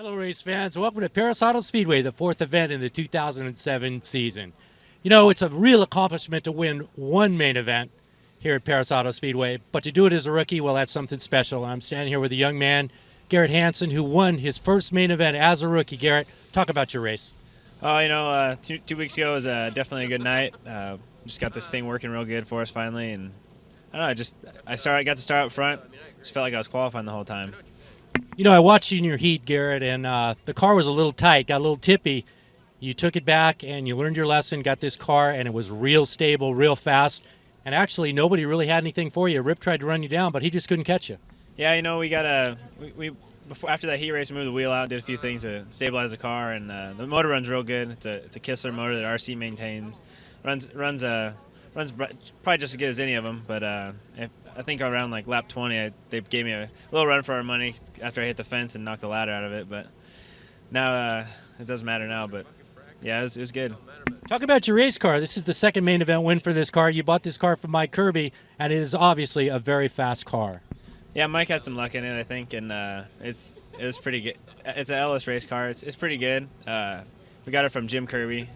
Hello, race fans. Welcome to Perris Speedway, the fourth event in the 2007 season. You know, it's a real accomplishment to win one main event here at Perris Speedway, but to do it as a rookie, well, that's something special. I'm standing here with a young man, Garrett Hansen, who won his first main event as a rookie. Garrett, talk about your race. Oh, two weeks ago was definitely a good night. Just got this thing working real good for us finally, and I don't know. I got to start up front. Just felt like I was qualifying the whole time. You know, I watched you in your heat, Garrett, and the car was a little tight, got a little tippy. You took it back and you learned your lesson, got this car, and it was real stable, real fast. And actually, nobody really had anything for you. Rip tried to run you down, but he just couldn't catch you. Yeah, you know, after that heat race, we moved the wheel out, did a few things to stabilize the car, and the motor runs real good. It's a Kistler motor that RC maintains. Runs probably just as good as any of them, but I think around like lap 20, they gave me a little run for our money after I hit the fence and knocked the ladder out of it. But now it doesn't matter now. But yeah, it was good. Talk about your race car. This is the second main event win for this car. You bought this car from Mike Kirby, and it is obviously a very fast car. Yeah, Mike had some luck in it, I think, and it was pretty good. It's an Ellis race car. It's pretty good. We got it from Jim Kirby.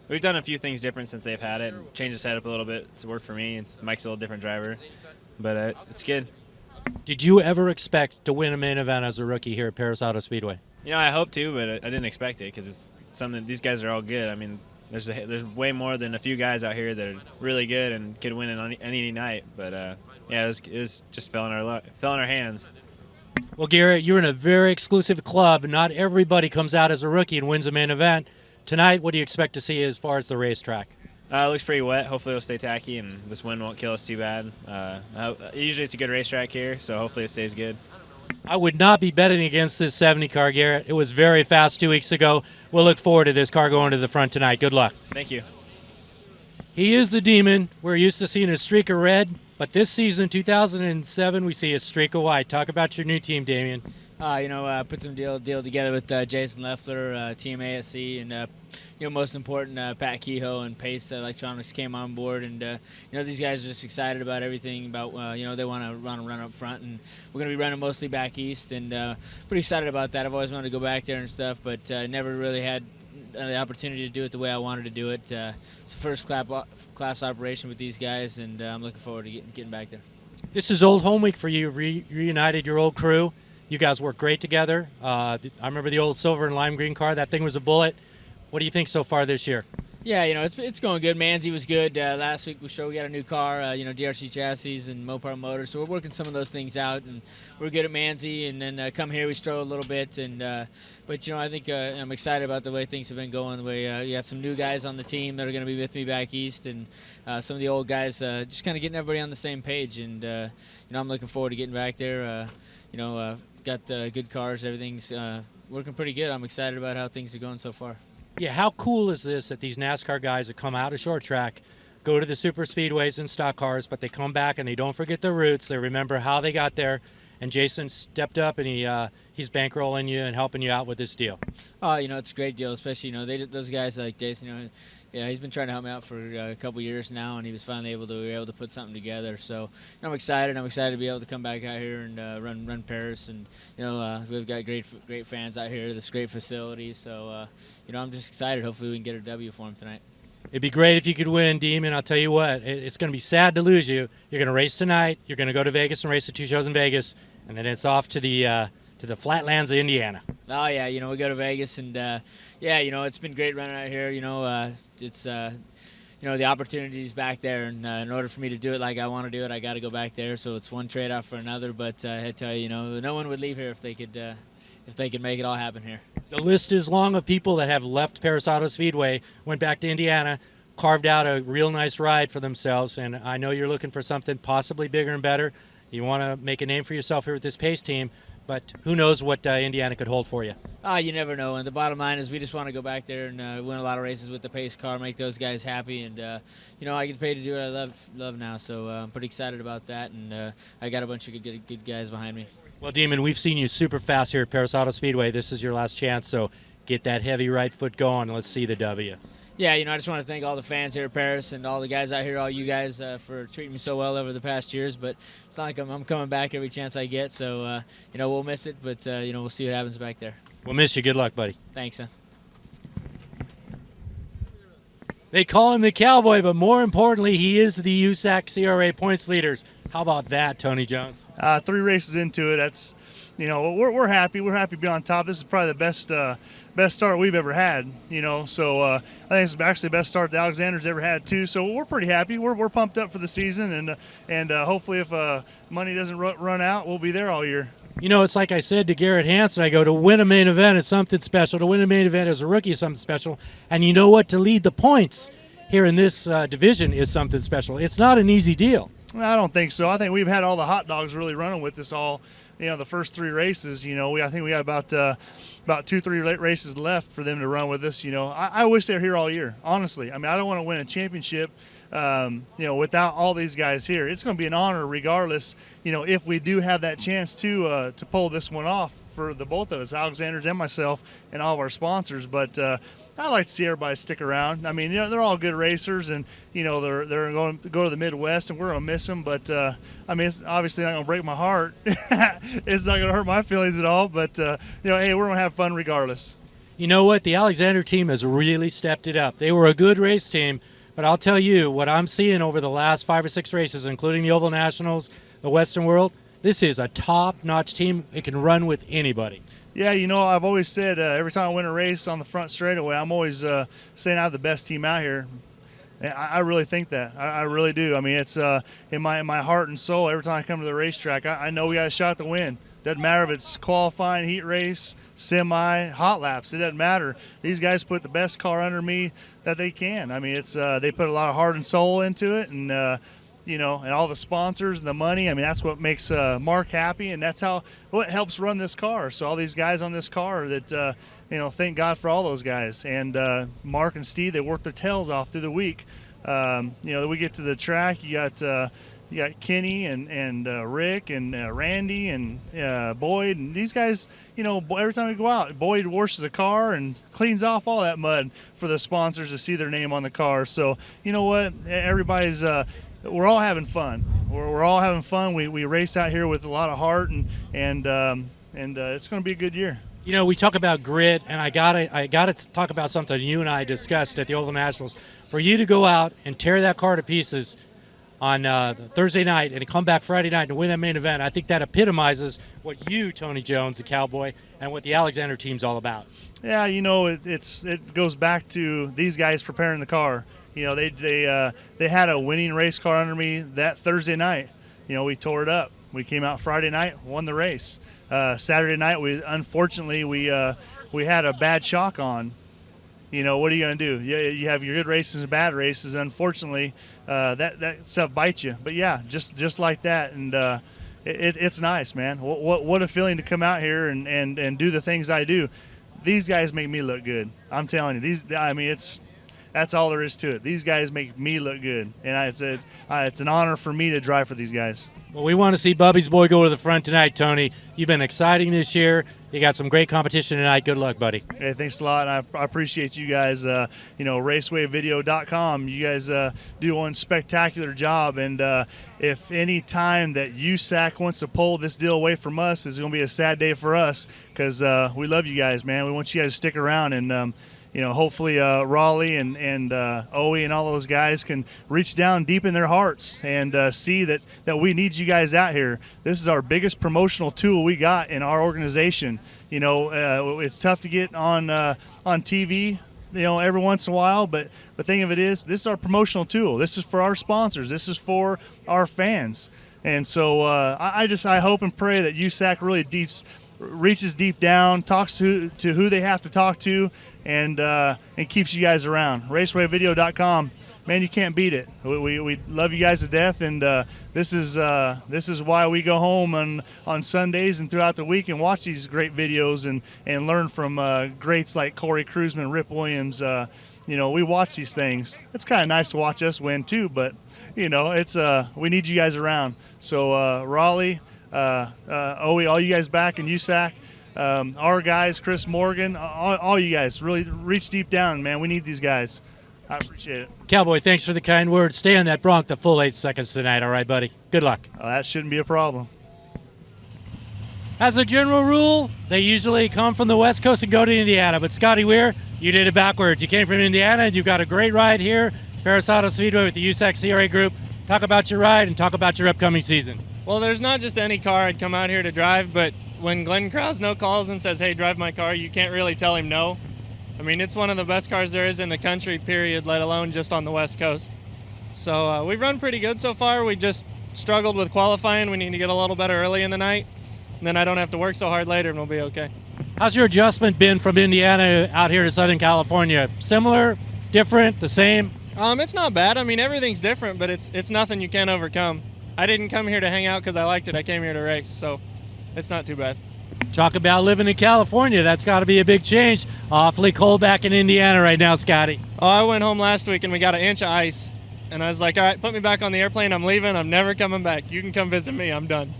We've done a few things different since they've had it. Changed the setup a little bit to work for me. And Mike's a little different driver, but it's good. Did you ever expect to win a main event as a rookie here at Perris Auto Speedway? You know, I hope to, but I didn't expect it because it's something. These guys are all good. I mean, there's way more than a few guys out here that are really good and could win it on any night. But yeah, it was just fell in our hands. Well, Garrett, you're in a very exclusive club. Not everybody comes out as a rookie and wins a main event. Tonight, what do you expect to see as far as the racetrack? It looks pretty wet. Hopefully it'll stay tacky and this wind won't kill us too bad. Usually it's a good racetrack here, so hopefully it stays good. I would not be betting against this 70 car, Garrett. It was very fast 2 weeks ago. We'll look forward to this car going to the front tonight. Good luck. Thank you. He is the demon. We're used to seeing a streak of red, but this season, 2007, we see a streak of white. Talk about your new team, Damien. Put some deal together with Jason Leffler, Team ASC, and most important, Pat Kehoe and Pace Electronics came on board, and these guys are just excited about everything. About they want to run up front, and we're going to be running mostly back east, and pretty excited about that. I've always wanted to go back there and stuff, but never really had the opportunity to do it the way I wanted to do it. It's the first class operation with these guys, and I'm looking forward to getting back there. This is old home week for you. Reunited your old crew. You guys work great together. I remember the old silver and lime green car. That thing was a bullet. What do you think so far this year? Yeah, it's going good. Manzi was good. Last week we got a new car, DRC chassis and Mopar motors. So we're working some of those things out, and we're good at Manzi. And then come here, we struggle a little bit. But I think I'm excited about the way things have been going. The way you got some new guys on the team that are going to be with me back east, and some of the old guys just kind of getting everybody on the same page. And I'm looking forward to getting back there. Got good cars. Everything's working pretty good. I'm excited about how things are going so far. Yeah, how cool is this that these NASCAR guys that come out of short track, go to the super speedways and stock cars, but they come back and they don't forget their roots. They remember how they got there. And Jason stepped up and he's bankrolling you and helping you out with this deal. Oh, it's a great deal, especially those guys like Jason. Yeah, he's been trying to help me out for a couple years now, and he was finally able to put something together. So I'm excited. I'm excited to be able to come back out here and run Perris, and we've got great fans out here. This great facility. So I'm just excited. Hopefully we can get a W for him tonight. It'd be great if you could win, Demon. I'll tell you what, it's going to be sad to lose you. You're going to race tonight. You're going to go to Vegas and race the 2 shows in Vegas, and then it's off to the flatlands of Indiana. Oh yeah, we go to Vegas, and it's been great running out here. It's the opportunity's back there, and in order for me to do it like I want to do it, I got to go back there. So it's one trade-off for another. But I tell you, no one would leave here if they could make it all happen here. The list is long of people that have left Perris Auto Speedway, went back to Indiana, carved out a real nice ride for themselves, and I know you're looking for something possibly bigger and better. You want to make a name for yourself here with this Pace team, but who knows what Indiana could hold for you. You never know, and the bottom line is we just want to go back there and win a lot of races with the Pace car, make those guys happy, and I get paid to do what I love now, so I'm pretty excited about that, and I got a bunch of good guys behind me. Well, Demon, we've seen you super fast here at Perris Auto Speedway. This is your last chance, so get that heavy right foot going. Let's see the W. Yeah, I just want to thank all the fans here at Perris and all the guys out here, all you guys for treating me so well over the past years. But it's not like I'm coming back every chance I get. So, we'll miss it, but, we'll see what happens back there. We'll miss you. Good luck, buddy. Thanks, son. They call him the Cowboy, but more importantly, he is the USAC CRA points leaders. How about that, Tony Jones? 3 races into it, that's, we're happy. We're happy to be on top. This is probably the best start we've ever had. So I think it's actually the best start the Alexander's ever had too. So we're pretty happy. We're pumped up for the season, and hopefully if money doesn't run out, we'll be there all year. It's like I said to Garrett Hansen, I go, to win a main event is something special. To win a main event as a rookie is something special. And you know what? To lead the points here in this division is something special. It's not an easy deal. I don't think so. I think we've had all the hot dogs really running with us all, the first 3 races. I think we got about 2-3 races left for them to run with us. I wish they were here all year, honestly. I don't want to win a championship without all these guys here. It's going to be an honor regardless, if we do have that chance to pull this one off for the both of us, Alexander's and myself, and all of our sponsors. But I like to see everybody stick around. They're all good racers, and they're going to go to the Midwest, and we're going to miss them. But it's obviously not going to break my heart. It's not going to hurt my feelings at all. But hey, we're going to have fun regardless. You know what? The Alexander team has really stepped it up. They were a good race team, but I'll tell you what I'm seeing over the last 5 or 6 races, including the Oval Nationals, the Western World. This is a top-notch team. It can run with anybody. Yeah, I've always said every time I win a race on the front straightaway, I'm always saying I have the best team out here. I really think that. I really do. It's in my heart and soul. Every time I come to the racetrack, I know we got a shot to win. Doesn't matter if it's qualifying, heat race, semi, hot laps. It doesn't matter. These guys put the best car under me that they can. They put a lot of heart and soul into it, and and all the sponsors and the money. That's what makes Mark happy, and that's what helps run this car. So all these guys on this car that, thank God for all those guys. And Mark and Steve, they work their tails off through the week. We get to the track, you got Kenny and Rick and Randy and Boyd, and these guys, every time we go out, Boyd washes the car and cleans off all that mud for the sponsors to see their name on the car. So you know what, everybody's we're all having fun. We're all having fun. We race out here with a lot of heart, and it's going to be a good year. We talk about grit, and I gotta talk about something you and I discussed at the Oval Nationals. For you to go out and tear that car to pieces on Thursday night and come back Friday night and win that main event, I think that epitomizes what you, Tony Jones, the Cowboy, and what the Alexander team's all about. Yeah, it goes back to these guys preparing the car. They had a winning race car under me that Thursday night. We tore it up. We came out Friday night, won the race. Saturday night, we had a bad shock on. What are you going to do? You have your good races and bad races. Unfortunately, that stuff bites you. But yeah, just like that, and it's nice, man. What a feeling to come out here and do the things I do. These guys make me look good. I'm telling you, that's all there is to it. These guys make me look good, and it's an honor for me to drive for these guys. Well, we want to see Bubby's boy go to the front tonight, Tony. You've been exciting this year. You got some great competition tonight. Good luck, buddy. Hey, thanks a lot. I appreciate you guys. RacewayVideo.com. You guys do one spectacular job. And if any time that USAC wants to pull this deal away from us, it's going to be a sad day for us, because we love you guys, man. We want you guys to stick around, and hopefully Raleigh and Owie and all those guys can reach down deep in their hearts and see that we need you guys out here. This is our biggest promotional tool we got in our organization. It's tough to get on TV, every once in a while, but the thing of it is, this is our promotional tool. This is for our sponsors. This is for our fans. And so I hope and pray that USAC really reaches deep down, talks to who they have to talk to, and keeps you guys around. RacewayVideo.com, man, you can't beat it. We love you guys to death, and this is why we go home on Sundays and throughout the week and watch these great videos and learn from greats like Corey Kruisman, Rip Williams. We watch these things. It's kind of nice to watch us win too, but it's we need you guys around. So Raleigh, Owie, all you guys back in USAC. Our guys, Chris Morgan, all you guys, really reach deep down, man. We need these guys. I appreciate it. Cowboy, thanks for the kind words. Stay on that bronc the full 8 seconds tonight, all right, buddy? Good luck. That shouldn't be a problem. As a general rule, they usually come from the West Coast and go to Indiana. But Scotty Weir, you did it backwards. You came from Indiana and you got a great ride here, Perris Auto Speedway with the USAC CRA group. Talk about your ride and talk about your upcoming season. Well, there's not just any car I'd come out here to drive, but when Glenn Krasno calls and says, hey, drive my car, you can't really tell him no. I mean, it's one of the best cars there is in the country, period, let alone just on the West Coast. So we've run pretty good so far. We just struggled with qualifying. We need to get a little better early in the night, and then I don't have to work so hard later, and we'll be okay. How's your adjustment been from Indiana out here to Southern California? Similar, different, the same? It's not bad. I mean, everything's different, but it's nothing you can't overcome. I didn't come here to hang out because I liked it. I came here to race, so it's not too bad. Talk about living in California. That's got to be a big change. Awfully cold back in Indiana right now, Scotty. Oh, I went home last week and we got an inch of ice. And I was like, all right, put me back on the airplane. I'm leaving. I'm never coming back. You can come visit me. I'm done.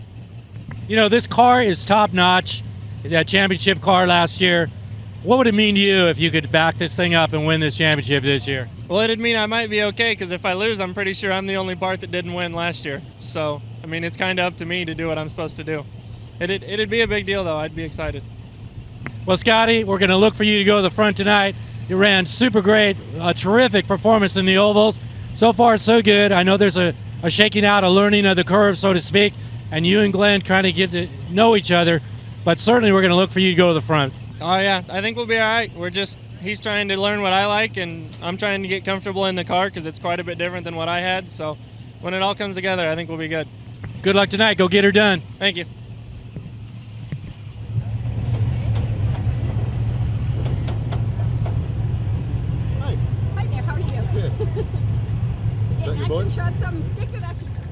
You know, this car is top-notch. That championship car last year. What would it mean to you if you could back this thing up and win this championship this year? Well, it'd mean I might be okay because if I lose, I'm pretty sure I'm the only part that didn't win last year. So, I mean, it's kind of up to me to do what I'm supposed to do. It'd be a big deal, though. I'd be excited. Well, Scotty, we're going to look for you to go to the front tonight. You ran super great, a terrific performance in the ovals. So far, so good. I know there's a shaking out, a learning of the curve, so to speak, and you and Glenn kind of get to know each other. But certainly we're going to look for you to go to the front. Oh, yeah. I think we'll be all right. He's trying to learn what I like, and I'm trying to get comfortable in the car because it's quite a bit different than what I had. So when it all comes together, I think we'll be good. Good luck tonight. Go get her done. Thank you. Hi there, how are you? Good. Getting action shots, get good action shots.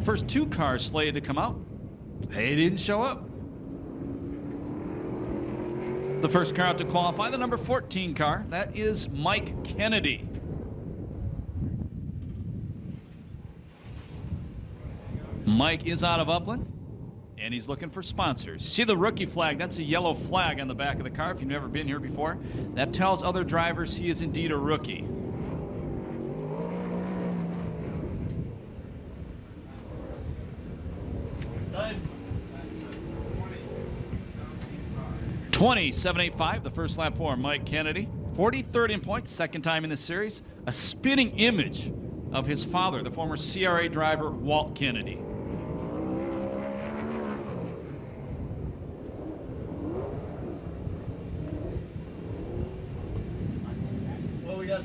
first 2 cars slated to come out, they didn't show up. The first car out to qualify, the number 14 car, that is Mike Kennedy. Mike is out of Upland, and he's looking for sponsors. See the rookie flag? That's a yellow flag on the back of the car. If you've never been here before, that tells other drivers he is indeed a rookie. .27.85, the first lap for Mike Kennedy. 43rd in points, second time in the series. A spitting image of his father, the former CRA driver, Walt Kennedy. Well, we got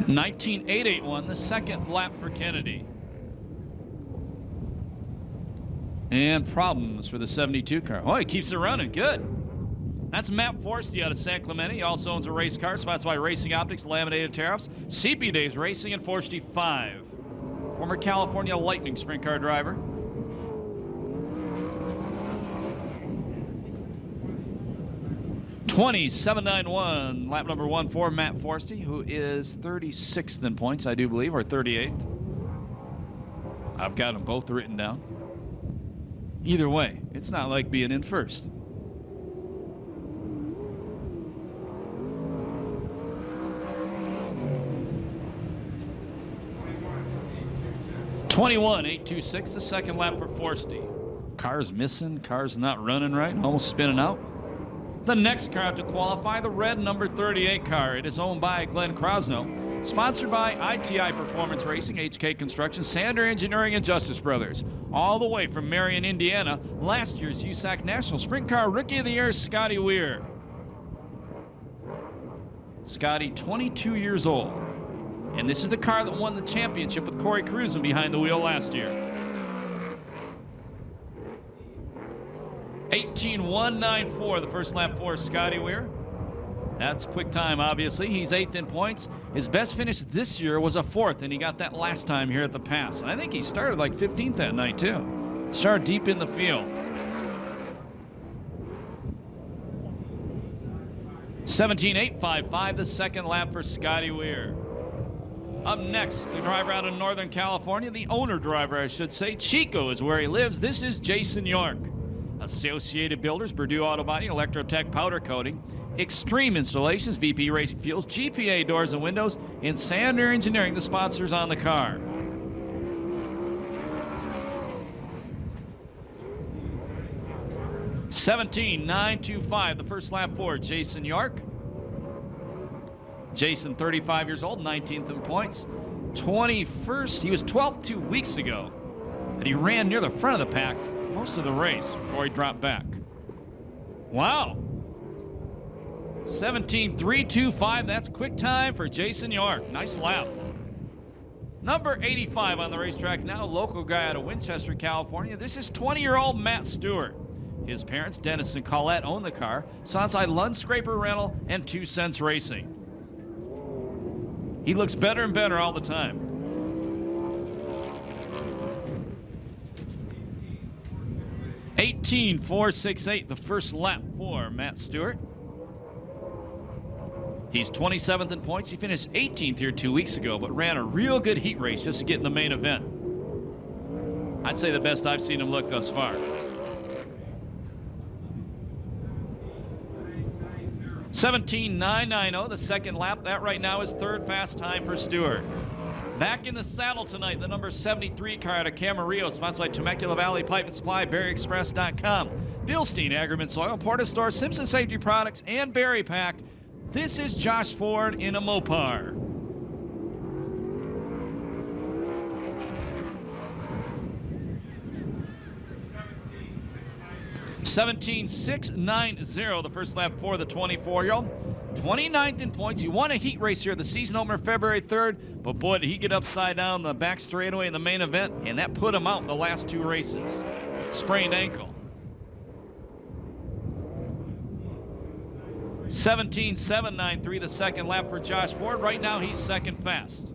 19.881, the second lap for Kennedy. And problems for the 72 car. Oh, he keeps it running. Good. That's Matt Forsty out of San Clemente. He also owns a race car sponsored by Racing Optics, Laminated Tariffs, CP Days Racing, and Forsty 5. Former California Lightning sprint car driver. .27.91, lap number 1 for Matt Forsty, who is 36th in points, I do believe, or 38th. I've got them both written down. Either way, it's not like being in first. .21.826, the second lap for Forsty. Car's missing, car's not running right, almost spinning out. The next car to qualify, the red number 38 car. It is owned by Glenn Krosno, sponsored by ITI Performance Racing, HK Construction, Sander Engineering, and Justice Brothers. All the way from Marion, Indiana, last year's USAC National Sprint Car Rookie of the Year, Scotty Weir. Scotty, 22 years old. And this is the car that won the championship with Corey Cruzen behind the wheel last year. 18.194, the first lap for Scotty Weir. That's quick time, obviously. He's 8th in points. His best finish this year was a 4th, and he got that last time here at the Pass. And I think he started like 15th that night, too. Started deep in the field. 17.855, the second lap for Scotty Weir. Up next, the driver out of Northern California, the owner driver, I should say. Chico is where he lives. This is Jason York. Associated Builders, Purdue Auto Body, Electrotech Powder Coating, Extreme Installations, VP Racing Fuels, GPA Doors and Windows, and Sander Engineering, the sponsors on the car. .17.925, the first lap for Jason York. Jason, 35 years old, 19th in points. 21st, he was 12th 2 weeks ago. And he ran near the front of the pack most of the race before he dropped back. Wow. 17.325, that's quick time for Jason York. Nice lap. Number 85 on the racetrack now, local guy out of Winchester, California. This is 20-year-old Matt Stewart. His parents, Dennis and Colette, own the car, sponsored by Lund Scraper Rental and 2 Cents Racing. He looks better and better all the time. .18.468, the first lap for Matt Stewart. He's 27th in points. He finished 18th here 2 weeks ago, but ran a real good heat race just to get in the main event. I'd say the best I've seen him look thus far. .17.990, the second lap. That right now is third fast time for Stewart. Back in the saddle tonight, the number 73 car out of Camarillo, sponsored by Temecula Valley Pipe and Supply, BerryExpress.com, Bilstein Agriman Soil, Porta Store, Simpson Safety Products, and Berry Pack. This is Josh Ford in a Mopar. .17.690, the first lap for the 24-year-old. 29th in points. He won a heat race here, the season opener February 3rd, but boy, did he get upside down the back straightaway in the main event, and that put him out in the last 2 races. Sprained ankle. 17.793, the second lap for Josh Ford. Right now, he's second fast.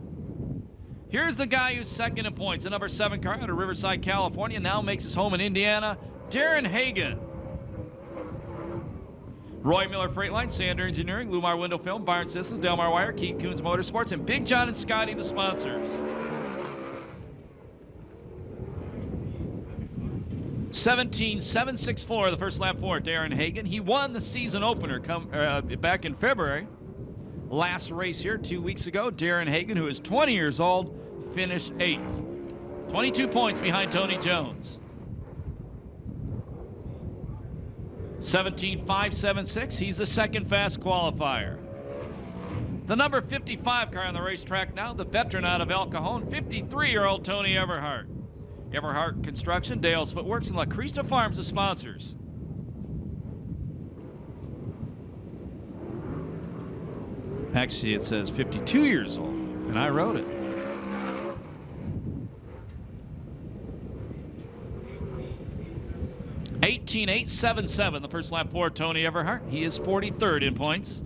Here's the guy who's second in points. The number 7 car out of Riverside, California, now makes his home in Indiana, Darren Hagen. Roy Miller Freightline, Sander Engineering, Lumar Window Film, Barnes Systems, Delmar Wire, Keith Coons Motorsports, and Big John and Scotty, the sponsors. 17.764, the first lap for Darren Hagen. He won the season opener back in February. Last race here 2 weeks ago, Darren Hagen, who is 20 years old, finished 8th. 22 points behind Tony Jones. 17.576, he's the second fast qualifier. The number 55 car on the racetrack now, the veteran out of El Cajon, 53-year-old Tony Everhart. Everhart Construction, Dale's Footworks, and La Crista Farms, the sponsors. Actually, it says 52 years old, and I wrote it. .18.877, the first lap for Tony Everhart. He is 43rd in points.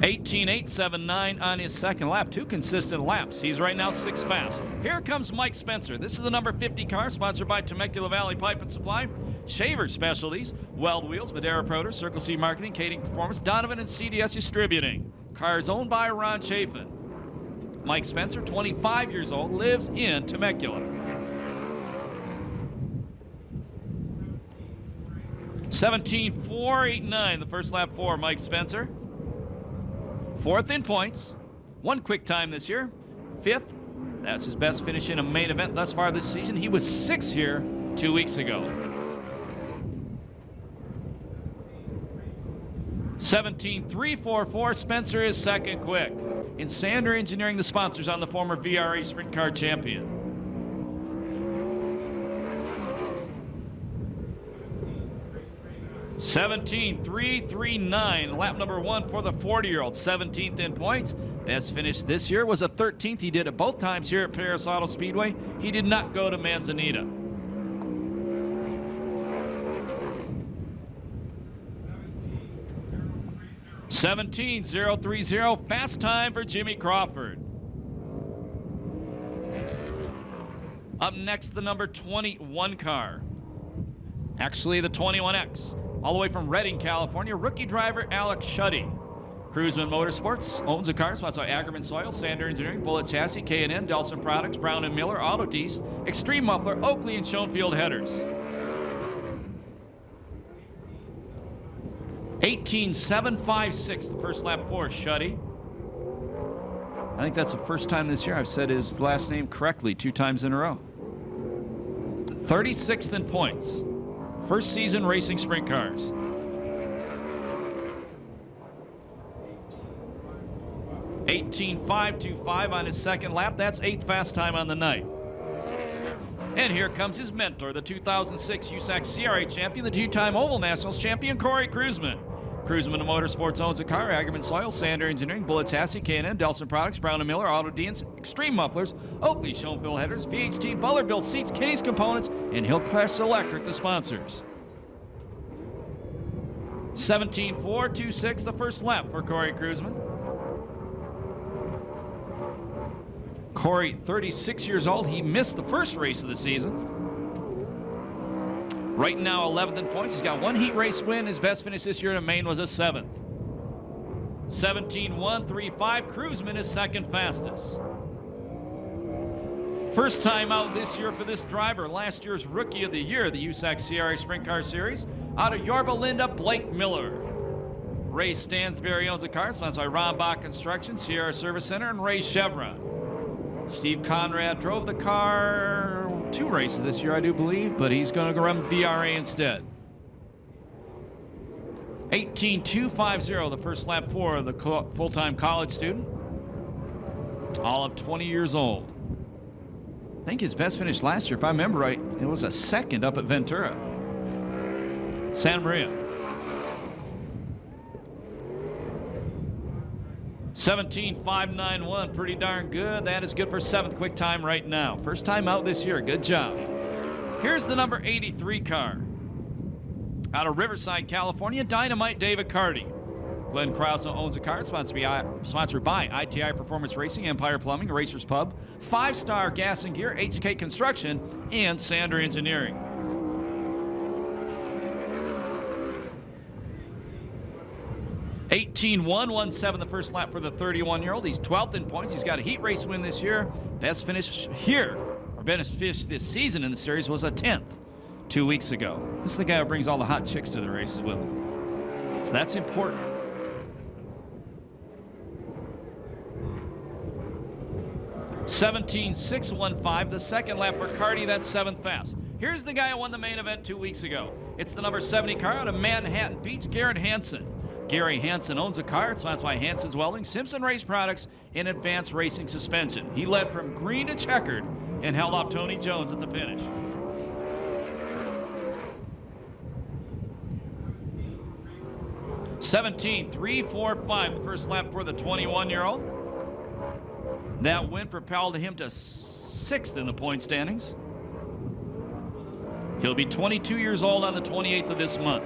.18.879 on his second lap. 2 consistent laps. He's right now 6th fast. Here comes Mike Spencer. This is the number 50 car, sponsored by Temecula Valley Pipe and Supply, Shaver Specialties, Weld Wheels, Madera Produce, Circle C Marketing, Kading Performance, Donovan and CDS Distributing. Car is owned by Ron Chafin. Mike Spencer, 25 years old, lives in Temecula. 17.489, the first lap for Mike Spencer. 4th in points. 1 quick time this year. 5th. That's his best finish in a main event thus far this season. He was 6th here 2 weeks ago. 17.344. Spencer is second quick. In Sander Engineering, the sponsors on the former VRA Sprint Car champion. .17.339, lap number 1 for the 40-year-old, 17th in points. Best finish this year was a 13th. He did it both times here at Perris Auto Speedway. He did not go to Manzanita. .17.030, fast time for Jimmy Crawford. Up next, the number 21 car. Actually, the 21X. All the way from Redding, California, rookie driver Alex Shuddy. Cruzman Motorsports owns the car, sponsored by Ackerman Soil, Sander Engineering, Bullet Chassis, K&N, Delson Products, Brown & Miller, Auto Tees, Extreme Muffler, Oakley, and Schoenfield Headers. .18.756, the first lap for Shuddy. I think that's the first time this year I've said his last name correctly 2 times in a row. 36th in points. First season racing sprint cars. .18.525 on his second lap. That's 8th fast time on the night. And here comes his mentor, the 2006 USAC CRA champion, the 2-time Oval Nationals champion, Corey Cruzman. Cruzman Motorsports owns the car, Ackerman Soil, Sander Engineering, Bullet Chassis, K&N, Delson Products, Brown & Miller, Auto Deans, Extreme Mufflers, Oakley, Schoenfield Headers, VHT, Butler Built Seats, Kitty's Components, and Hillcrest Electric, the sponsors. 17.426, the first lap for Corey Cruzman. Corey, 36 years old. He missed the first race of the season. Right now, 11th in points. He's got 1 heat race win. His best finish this year in Maine was a 7th. 17.135. Cruzman is second fastest. First time out this year for this driver. Last year's Rookie of the Year, the USAC CRA Sprint Car Series. Out of Yorba Linda, Blake Miller. Ray Stansberry owns the car. Sponsored by Ron Bach Construction, Sierra Service Center, and Ray Chevron. Steve Conrad drove the car 2 races this year, I do believe, but he's going to go run VRA instead. 18.250, the first lap for the full-time college student. All of 20 years old. I think his best finish last year, if I remember right, it was a 2nd up at Ventura. Santa Maria. 17.591, pretty darn good. That is good for 7th quick time right now. First time out this year, good job. Here's the number 83 car. Out of Riverside, California, Dynamite David Carty. Glenn Krause owns the car. Sponsored by ITI Performance Racing, Empire Plumbing, Racers Pub, 5-Star Gas and Gear, HK Construction, and Sander Engineering. (18.117) the first lap for the 31-year-old. He's 12th in points. He's got a heat race win this year. Best finish here, or best finish this season in the series, was a 10th 2 weeks ago. This is the guy who brings all the hot chicks to the races with him. So that's important. (17.615) the second lap for Carty. That's 7th fast. Here's the guy who won the main event 2 weeks ago. It's the number 70 car out of Manhattan Beach, Garrett Hansen. Gary Hansen owns a car. It's sponsored by Hansen's Welding, Simpson Race Products, and Advanced Racing Suspension. He led from green to checkered and held off Tony Jones at the finish. (17.345) the first lap for the 21-year-old. That win propelled him to 6th in the point standings. He'll be 22 years old on the 28th of this month.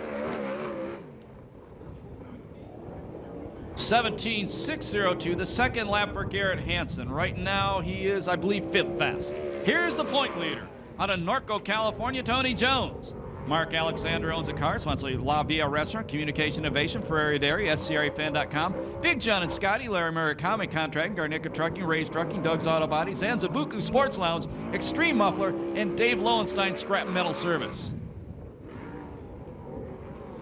17.602, the second lap for Garrett Hansen. Right now he is, I believe, 5th fast. Here's the point leader out of Norco, California, Tony Jones. Mark Alexander owns a car, sponsored by La Via Restaurant, Communication Innovation, Ferrari Dairy, SCRAFan.com, Big John and Scotty, Larry Murakami Contracting, Garnica Trucking, Ray's Trucking, Doug's Auto Body, Zanzabuku Sports Lounge, Extreme Muffler, and Dave Lowenstein Scrap Metal Service.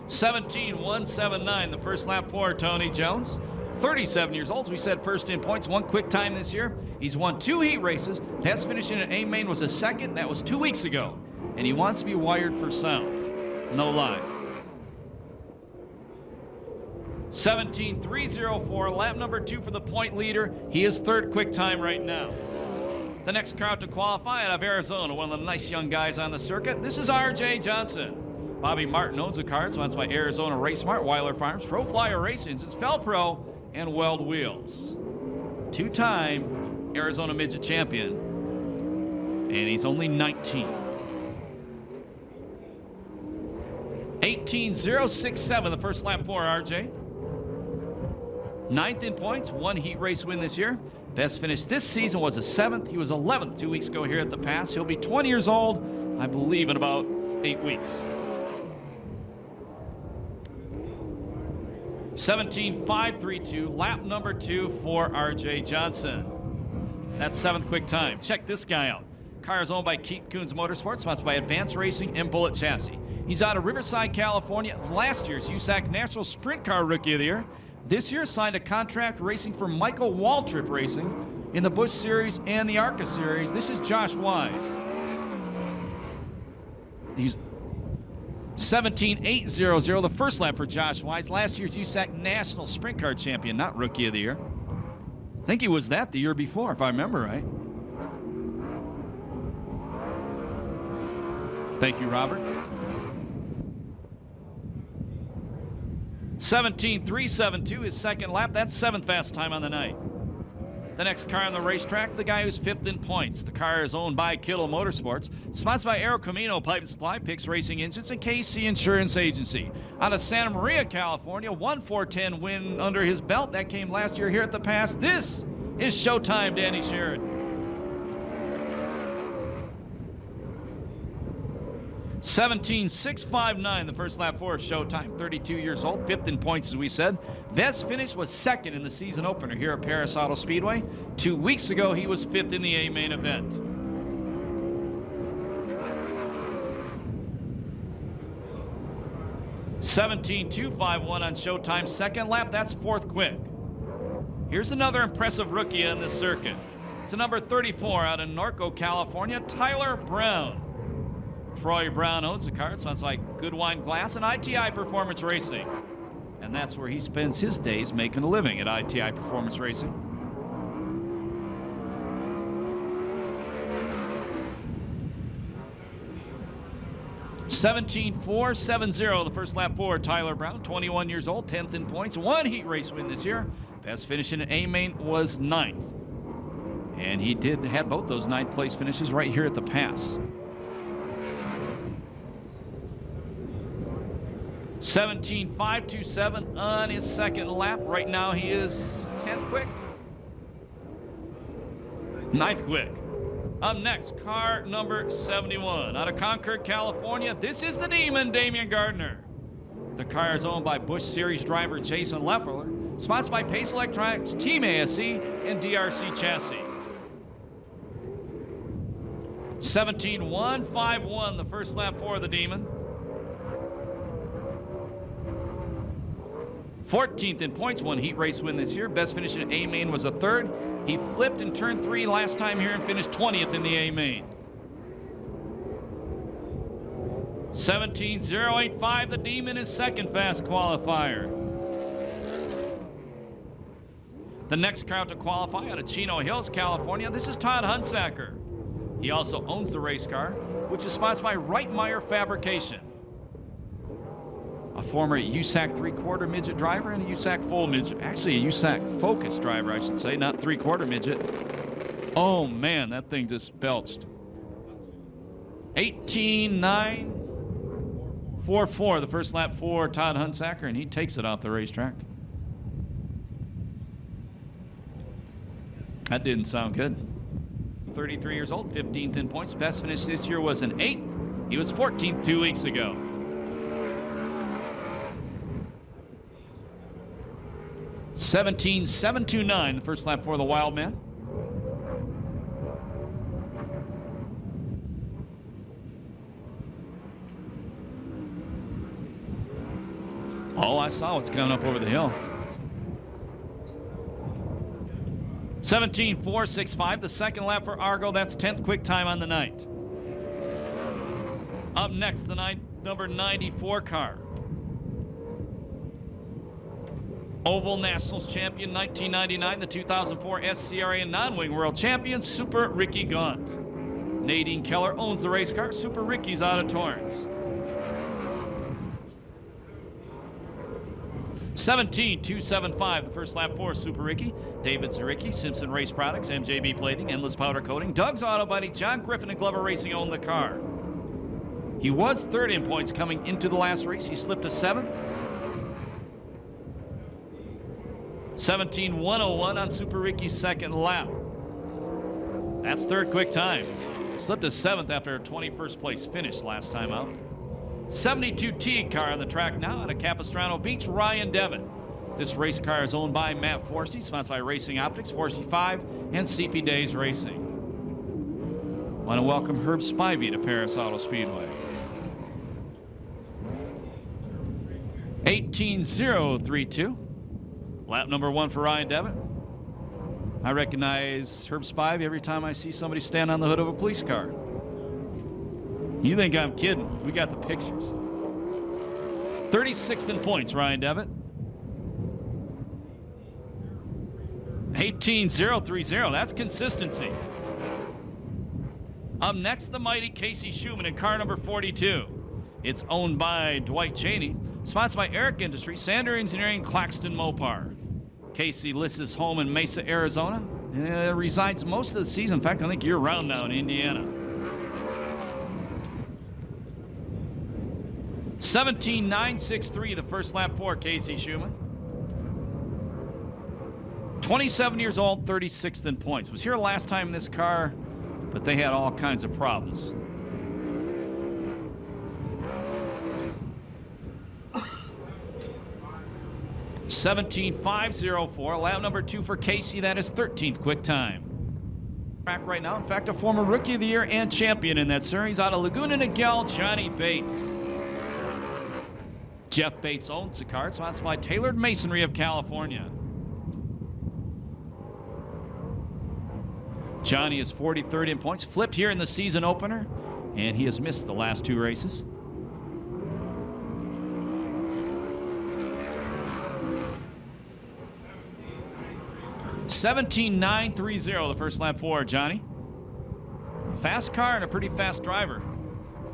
17.179, the first lap for Tony Jones. 37 years old, as we said, first in points, one quick time this year. He's won 2 heat races. Best finish in an A main was a 2nd. That was 2 weeks ago. And he wants to be wired for sound. No lie. 17.304, lap number 2 for the point leader. He is 3rd quick time right now. The next car to qualify out of Arizona, one of the nice young guys on the circuit. This is R.J. Johnson. Bobby Martin owns a car, sponsored by Arizona Race Smart, Weiler Farms, Pro Flyer Race Engines, Felpro, and Weld Wheels. 2-time Arizona Midget Champion. And he's only 19. 18.067, the first lap for RJ. 9th in points, 1 heat race win this year. Best finish this season was a 7th. He was 11th 2 weeks ago here at the Pass. He'll be 20 years old, I believe, in about 8 weeks. 17.532, lap number 2 for RJ Johnson. That's 7th quick time. Check this guy out. Car is owned by Keith Coons Motorsports, sponsored by Advanced Racing and Bullet Chassis. He's out of Riverside, California. Last year's USAC National Sprint Car Rookie of the Year. This year signed a contract racing for Michael Waltrip Racing in the Busch Series and the ARCA Series. This is Josh Wise. He's 17.800, the first lap for Josh Wise. Last year's USAC National Sprint Car Champion, not Rookie of the Year. I think he was that the year before, if I remember right. Thank you, Robert. 17.372, his second lap. That's 7th fast time on the night. The next car on the racetrack, the guy who's 5th in points. The car is owned by Kittle Motorsports, sponsored by Aero Camino Pipe Supply, Pix Racing Engines, and KC Insurance Agency. Out of Santa Maria, California, 1-4-10 win under his belt. That came last year here at the Pass. This is Showtime, Danny Sherrod. 17.659, the first lap for Showtime, 32 years old, 5th in points, as we said. Best finish was 2nd in the season opener here at Perris Auto Speedway. 2 weeks ago, he was 5th in the A main event. (17.251) on Showtime, second lap. That's 4th quick. Here's another impressive rookie on this circuit. It's the number 34 out in Norco, California, Tyler Brown. Troy Brown owns a car. It's sponsored by Good Wine Glass and ITI Performance Racing. And that's where he spends his days making a living, at ITI Performance Racing. (17.470), the first lap for Tyler Brown, 21 years old, 10th in points, 1 heat race win this year. Best finish in an A main was 9th. And he had both those 9th place finishes right here at the Pass. 17.527 on his second lap. Right now he is 10th quick. 9th quick. Up next, car number 71. Out of Concord, California, this is the Demon, Damian Gardner. The car is owned by Busch Series driver Jason Leffler, sponsored by Pace Electronics, Team ASE, and DRC Chassis. 17.151, the first lap for the Demon. 14th in points, one heat race win this year. Best finish in A-Main was a third. He flipped in turn 3 last time here and finished 20th in the A-Main. 17.085, the Demon is second fast qualifier. The next car to qualify out of Chino Hills, California, this is Todd Hunsaker. He also owns the race car, which is sponsored by Reitmeyer Fabrication. A former USAC 3/4 midget driver and a USAC full midget. Actually, a USAC Focus driver, I should say, not 3/4 midget. Oh man, that thing just belched. 18.944, the first lap for Todd Hunsaker, and he takes it off the racetrack. That didn't sound good. 33 years old, 15th in points. Best finish this year was an 8th. He was 14th 2 weeks ago. 17.729, the first lap for the Wild Man. Oh, I saw what's coming up over the hill. 17.465, the second lap for Argo. That's 10th quick time on the night. Up next, the number 94 car. Oval Nationals champion 1999, the 2004 SCRA and non-wing world champion, Super Ricky Gaunt. Nadine Keller owns the race car. Super Ricky's out of Torrance. 17.275, the first lap for Super Ricky. David Zaricki, Simpson Race Products, MJB Plating, Endless Powder Coating, Doug's Auto Body, John Griffin and Glover Racing own the car. He was third in points coming into the last race. He slipped to 7th. 17.101 on Super Ricky's second lap. That's third quick time. Slipped to 7th after a 21st place finish last time out. 72T car on the track now out of Capistrano Beach, Ryan Devitt. This race car is owned by Matt Forsey, sponsored by Racing Optics, 45, and CP Days Racing. Want to welcome Herb Spivey to Perris Auto Speedway. 18.032. Lap number 1 for Ryan Devitt. I recognize Herb Spivey every time I see somebody stand on the hood of a police car. You think I'm kidding? We got the pictures. 36th in points, Ryan Devitt. 18.030, that's consistency. Up next, the mighty Casey Schumann in car number 42. It's owned by Dwight Cheney, sponsored by Eric Industries, Sander Engineering, Claxton Mopar. Casey lists his home in Mesa, Arizona. Resides most of the season. In fact, I think year-round now in Indiana. 17.963, the first lap for Casey Schumann. 27 years old, 36th in points. Was here last time in this car, but they had all kinds of problems. $17.504, lap number 2 for Casey. That is 13th quick time. Back right now, in fact, a former Rookie of the Year and champion in that series out of Laguna Niguel, Johnny Bates. Jeff Bates owns the car, sponsored by Tailored Masonry of California. Johnny is 43rd in points, flipped here in the season opener, and he has missed the last 2 races. $17.930, the first lap for Johnny. Fast car and a pretty fast driver.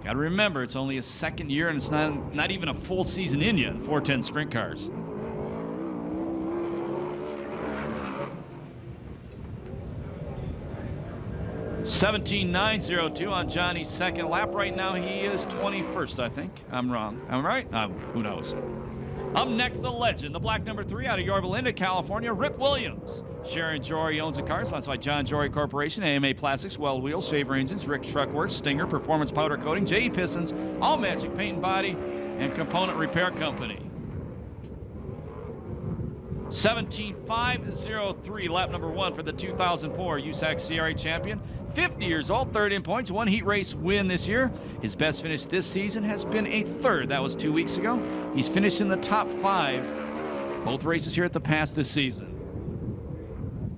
Got to remember, it's only his second year and it's not even a full season in yet in 410 sprint cars. 17.902 on Johnny's second lap. Right now he is 21st, I think. I'm wrong. I'm right? Who knows? Up next, the legend, the black number 3 out of Yorba Linda, California, Rip Williams. Sharon Jory owns the car, sponsored by John Jory Corporation, AMA Plastics, Weld Wheels, Shaver Engines, Rick Truck Works, Stinger, Performance Powder Coating, JE Pistons, All Magic Paint and Body, and Component Repair Company. 17.503, lap number 1 for the 2004 USAC CRA champion. 50 years old, third in points, 1 heat race win this year. His best finish this season has been a third. That was 2 weeks ago. He's finished in the top 5, both races here at the Pass this season.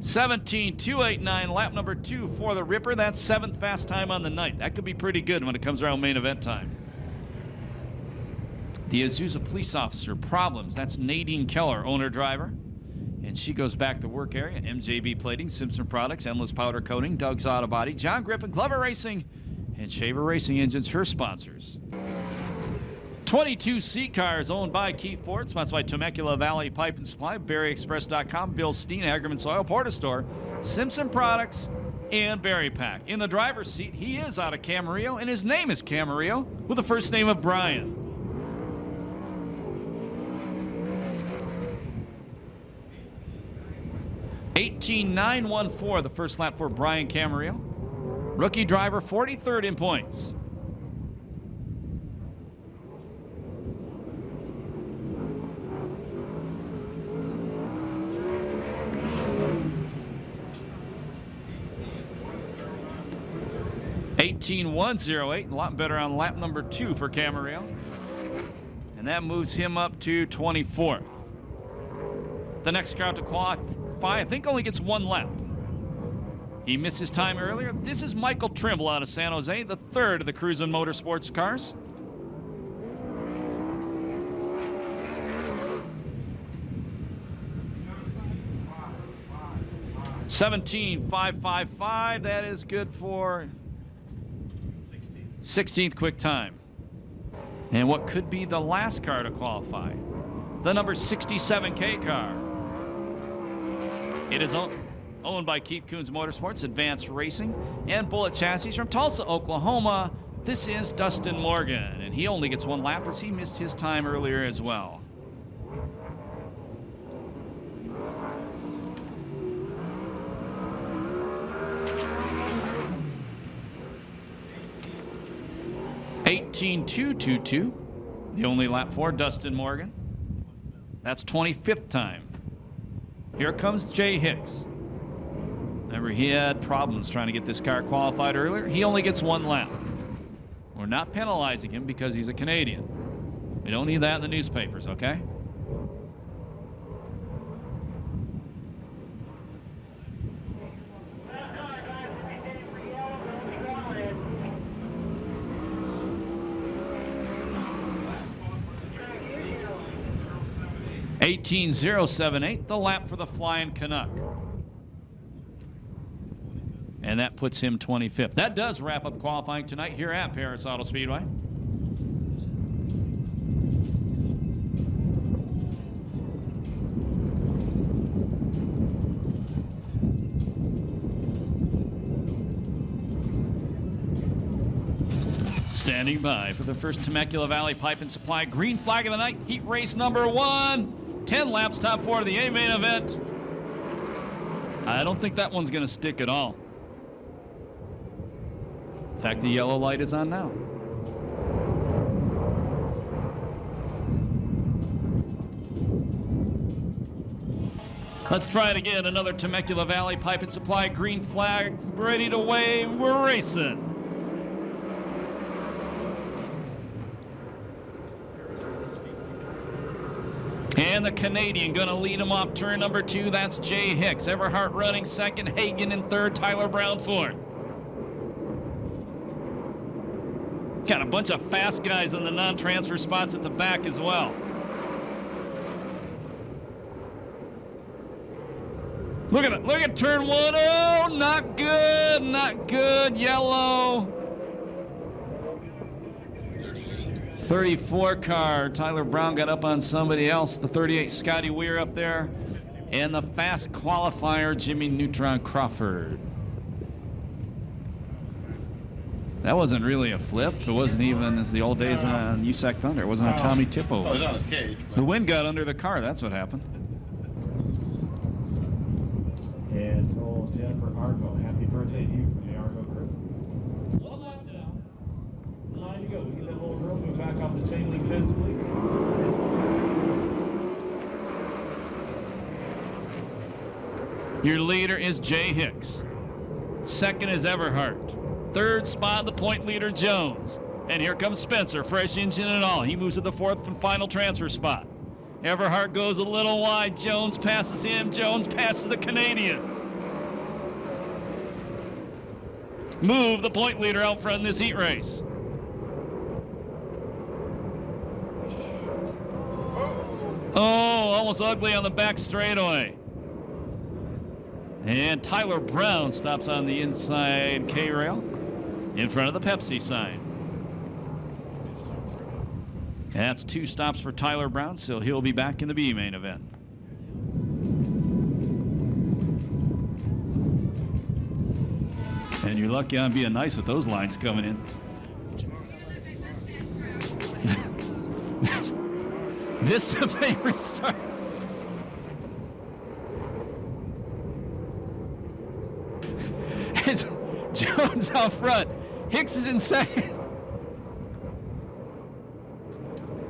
17.289, lap number 2 for the Ripper. That's 7th fast time on the night. That could be pretty good when it comes around main event time. The Azusa police officer, problems. That's Nadine Keller, owner-driver. And she goes back to work area. MJB Plating, Simpson Products, Endless Powder Coating, Doug's Auto Body, John Griffin, Glover Racing, and Shaver Racing Engines, her sponsors. 22C Cars, owned by Keith Ford, sponsored by Temecula Valley Pipe and Supply, BarryExpress.com, Bill Steen, Hagerman Soil, Porta Store, Simpson Products, and Barry Pack. In the driver's seat, he is out of Camarillo, and his name is Camarillo, with the first name of Brian. 18.914, the first lap for Brian Camarillo. Rookie driver, 43rd in points. $18.108, a lot better on lap number 2 for Camarillo. And that moves him up to 24th. The next car to qualify, I think, only gets 1 lap. He missed his time earlier. This is Michael Trimble out of San Jose, the 3rd of the Cruisin' Motorsports cars. $17.555, that is good for 16th quick time. And what could be the last car to qualify? The number 67K car. It is owned by Keith Coons Motorsports, Advanced Racing, and Bullet Chassis from Tulsa, Oklahoma. This is Dustin Morgan, and he only gets 1 lap as he missed his time earlier as well. $18.222, the only lap for Dustin Morgan. That's 25th time. Here comes Jay Hicks. Remember, he had problems trying to get this car qualified earlier. He only gets 1 lap. We're not penalizing him because he's a Canadian. We don't need that in the newspapers, okay? $18.078, the lap for the Flying Canuck. And that puts him 25th. That does wrap up qualifying tonight here at Perris Auto Speedway. Standing by for the first Temecula Valley Pipe and Supply green flag of the night, heat race number 1. 10 laps, top 4 of the A main event. I don't think that one's going to stick at all. In fact, the yellow light is on now. Let's try it again. Another Temecula Valley Pipe and Supply green flag, ready to wave. We're racing. And the Canadian gonna lead him off turn number 2. That's Jay Hicks. Everhart running second, Hagan in third, Tyler Brown 4th. Got a bunch of fast guys on the non-transfer spots at the back as well. Look at it. Look at turn 1. Oh, not good. Not good. Yellow. 34 car. Tyler Brown got up on somebody else. The 38 Scotty Weir up there. And the fast qualifier, Jimmy Neutron Crawford. That wasn't really a flip. It wasn't even as the old days on USAC Thunder. It wasn't a Tommy Tippo. Oh, it was on his cage. The wind got under the car. That's what happened. And told Jennifer Argo, happy birthday to you from the Argo crew. One lap down. 9 to go. We get that little girl move back off the chain link fence, please. Your leader is Jay Hicks. Second is Everhart. Third spot, the point leader, Jones. And here comes Spencer, fresh engine and all. He moves to the fourth and final transfer spot. Everhart goes a little wide. Jones passes him. Jones passes the Canadian. Move the point leader out front in this heat race. Oh, almost ugly on the back straightaway. And Tyler Brown stops on the inside K-rail in front of the Pepsi sign. That's 2 stops for Tyler Brown, so he'll be back in the B main event. And you're lucky I'm being nice with those lines coming in. This may restart. It's Jones out front. Hicks is in second.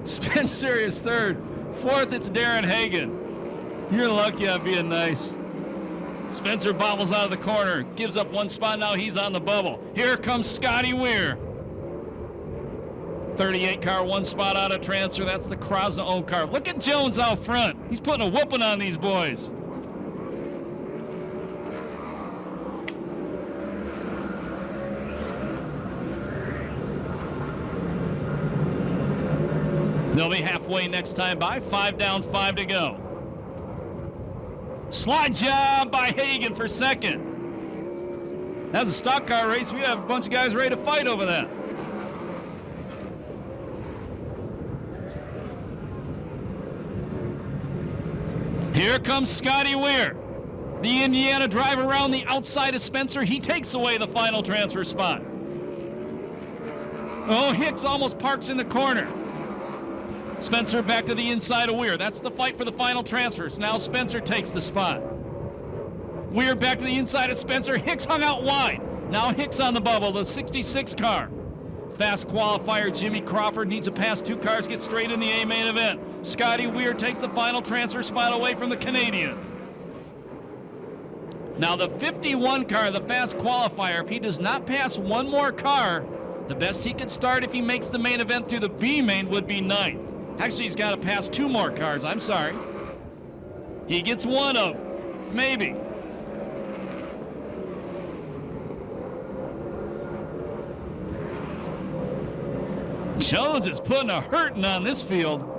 Spencer is third. Fourth, it's Darren Hagan. You're lucky I'm being nice. Spencer bobbles out of the corner. Gives up 1 spot. Now he's on the bubble. Here comes Scotty Weir. 38 car, 1 spot out of transfer. That's the Krasno car. Look at Jones out front. He's putting a whooping on these boys. They'll be halfway next time by. 5 down, 5 to go. Slide job by Hagan for second. That's a stock car race. We have a bunch of guys ready to fight over that. Here comes Scotty Weir. The Indiana driver around the outside of Spencer. He takes away the final transfer spot. Oh, Hicks almost parks in the corner. Spencer back to the inside of Weir. That's the fight for the final transfers. Now Spencer takes the spot. Weir back to the inside of Spencer. Hicks hung out wide. Now Hicks on the bubble, the 66 car. Fast qualifier Jimmy Crawford needs to pass 2 cars, get straight in the A main event. Scotty Weir takes the final transfer spot away from the Canadian. Now the 51 car, the fast qualifier, if he does not pass 1 more car, the best he could start if he makes the main event through the B main would be 9th. Actually, he's got to pass 2 more cars. I'm sorry. He gets 1 of them. Maybe. Jones is putting a hurting on this field.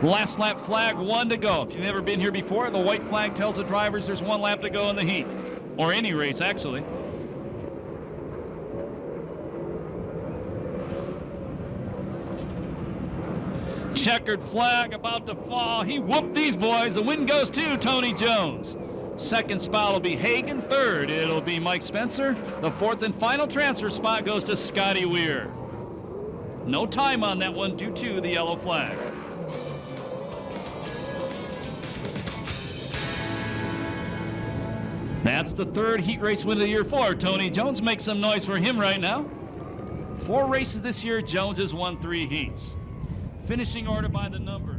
Last lap flag, 1 to go. If you've never been here before, the white flag tells the drivers there's 1 lap to go in the heat. Or any race, actually. Checkered flag about to fall. He whooped these boys. The win goes to Tony Jones. Second spot will be Hagan. Third, it'll be Mike Spencer. The 4th and final transfer spot goes to Scotty Weir. No time on that one due to the yellow flag. That's the 3rd heat race win of the year for Tony Jones. Make some noise for him right now. 4 races this year. Jones has won 3 heats. Finishing order by the numbers.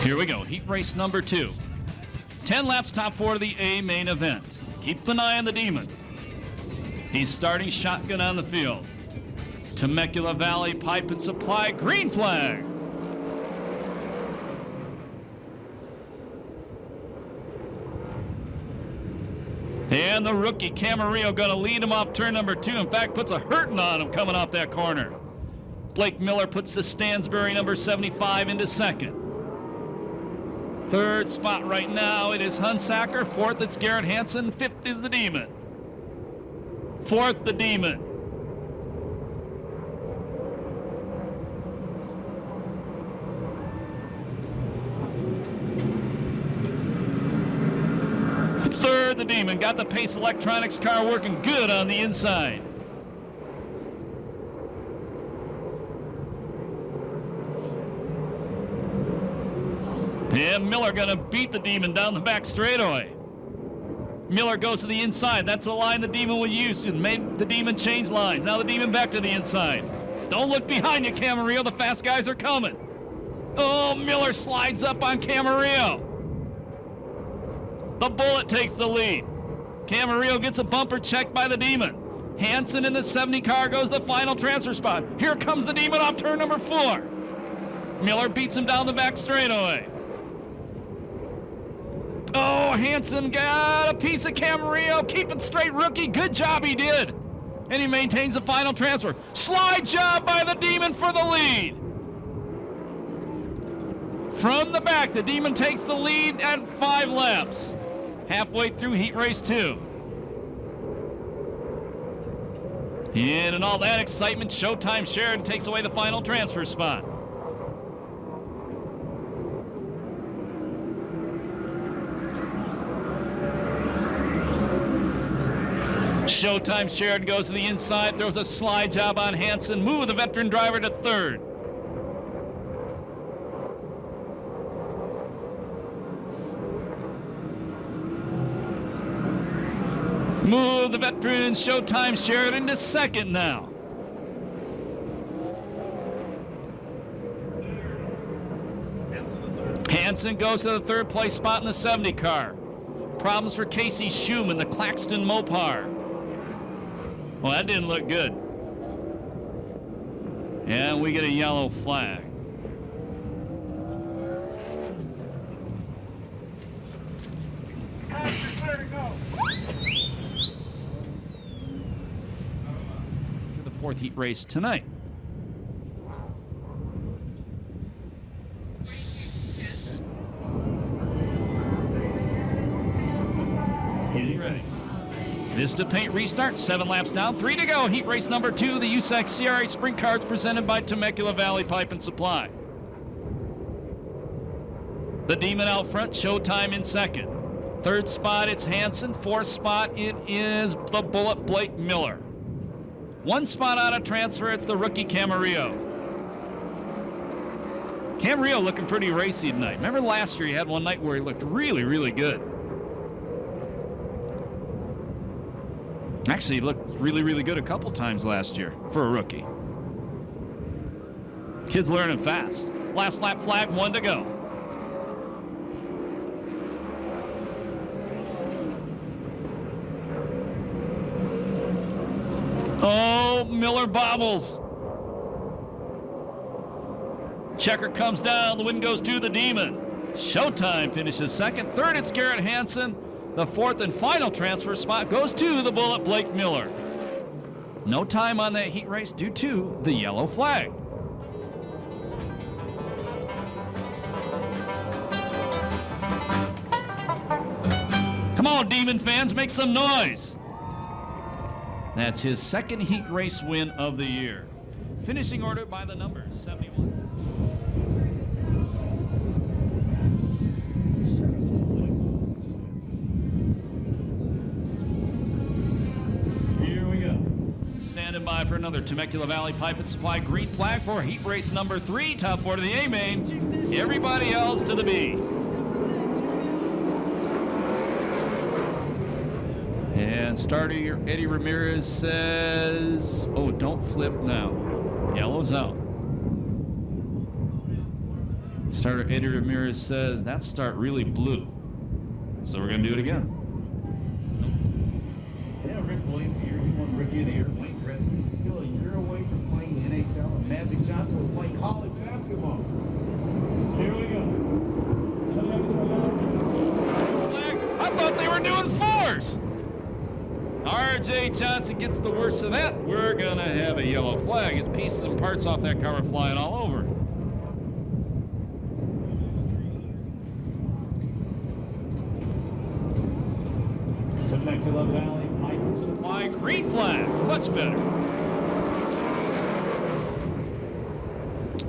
Here we go, heat race number 2. 10 laps, top 4 of the A main event. Keep an eye on the Demon. He's starting shotgun on the field. Temecula Valley Pipe and Supply, green flag. And the rookie Camarillo going to lead him off turn number 2. In fact, puts a hurting on him coming off that corner. Blake Miller puts the Stansbury number 75 into second. Third spot right now, it is Hunsacker. 4th, it's Garrett Hansen. 5th is the Demon. 4th, the Demon. shared the Demon. Got the Pace Electronics car working good on the inside. And Miller gonna beat the Demon down the back straightaway. Miller goes to the inside. That's the line the Demon will use. It made the Demon change lines. Now the Demon back to the inside. Don't look behind you, Camarillo. The fast guys are coming. Oh, Miller slides up on Camarillo. The Bullet takes the lead. Camarillo gets a bumper check by the Demon. Hansen in the 70 car goes to the final transfer spot. Here comes the Demon off turn number 4. Miller beats him down the back straightaway. Oh, Hansen got a piece of Camarillo. Keep it straight, rookie. Good job he did. And he maintains the final transfer. Slide job by the Demon for the lead. From the back, the Demon takes the lead at 5 laps. Halfway through heat race 2. And in all that excitement, Showtime Sheridan takes away the final transfer spot. Showtime Sheridan goes to the inside, throws a slide job on Hansen, move the veteran driver to 3rd. Move the veteran Showtime Sheridan to 2nd now. Hansen goes to the 3rd place spot in the 70 car. Problems for Casey Schumann, the Claxton Mopar. Well, that didn't look good. And we get a yellow flag. To the 4th heat race tonight. Getting ready. Vista Paint restart, 7 laps down, 3 to go. Heat race number 2, the USAC CRA Sprint Cards presented by Temecula Valley Pipe and Supply. The Demon out front, Showtime in 2nd. 3rd spot, it's Hansen. 4th spot, it is the Bullet Blake Miller. 1 spot out of transfer, it's the rookie Camarillo. Camarillo looking pretty racy tonight. Remember last year he had one night where he looked really, really good. Actually, he looked really, really good a couple times last year for a rookie. Kid's learning fast. Last lap flag, 1 to go. Oh, Miller bobbles. Checker comes down. The win goes to the Demon. Showtime finishes 2nd. 3rd, it's Garrett Hansen. The 4th and final transfer spot goes to the Bullet Blake Miller. No time on that heat race due to the yellow flag. Come on, Demon fans, make some noise. That's his 2nd heat race win of the year. Finishing order by the number 71. Standing by for another Temecula Valley Pipe and Supply green flag for heat race number 3. Top 4 to the A main. Everybody else to the B. And starter Eddie Ramirez says, oh, don't flip now. Yellow's out. Starter Eddie Ramirez says, that start really blew. So we're going to do it again. Yeah, Rick Williams, year he won Rookie of the Year. Wayne Gretzky still a year away from playing the NHL, and Magic Johnson was playing college basketball. Here we go. I thought they were doing 4s. RJ Johnson gets the worst of that. We're going to have a yellow flag as pieces and parts off that car are flying all over. Temecula Valley Pipe and Supply. Green flag. Much better.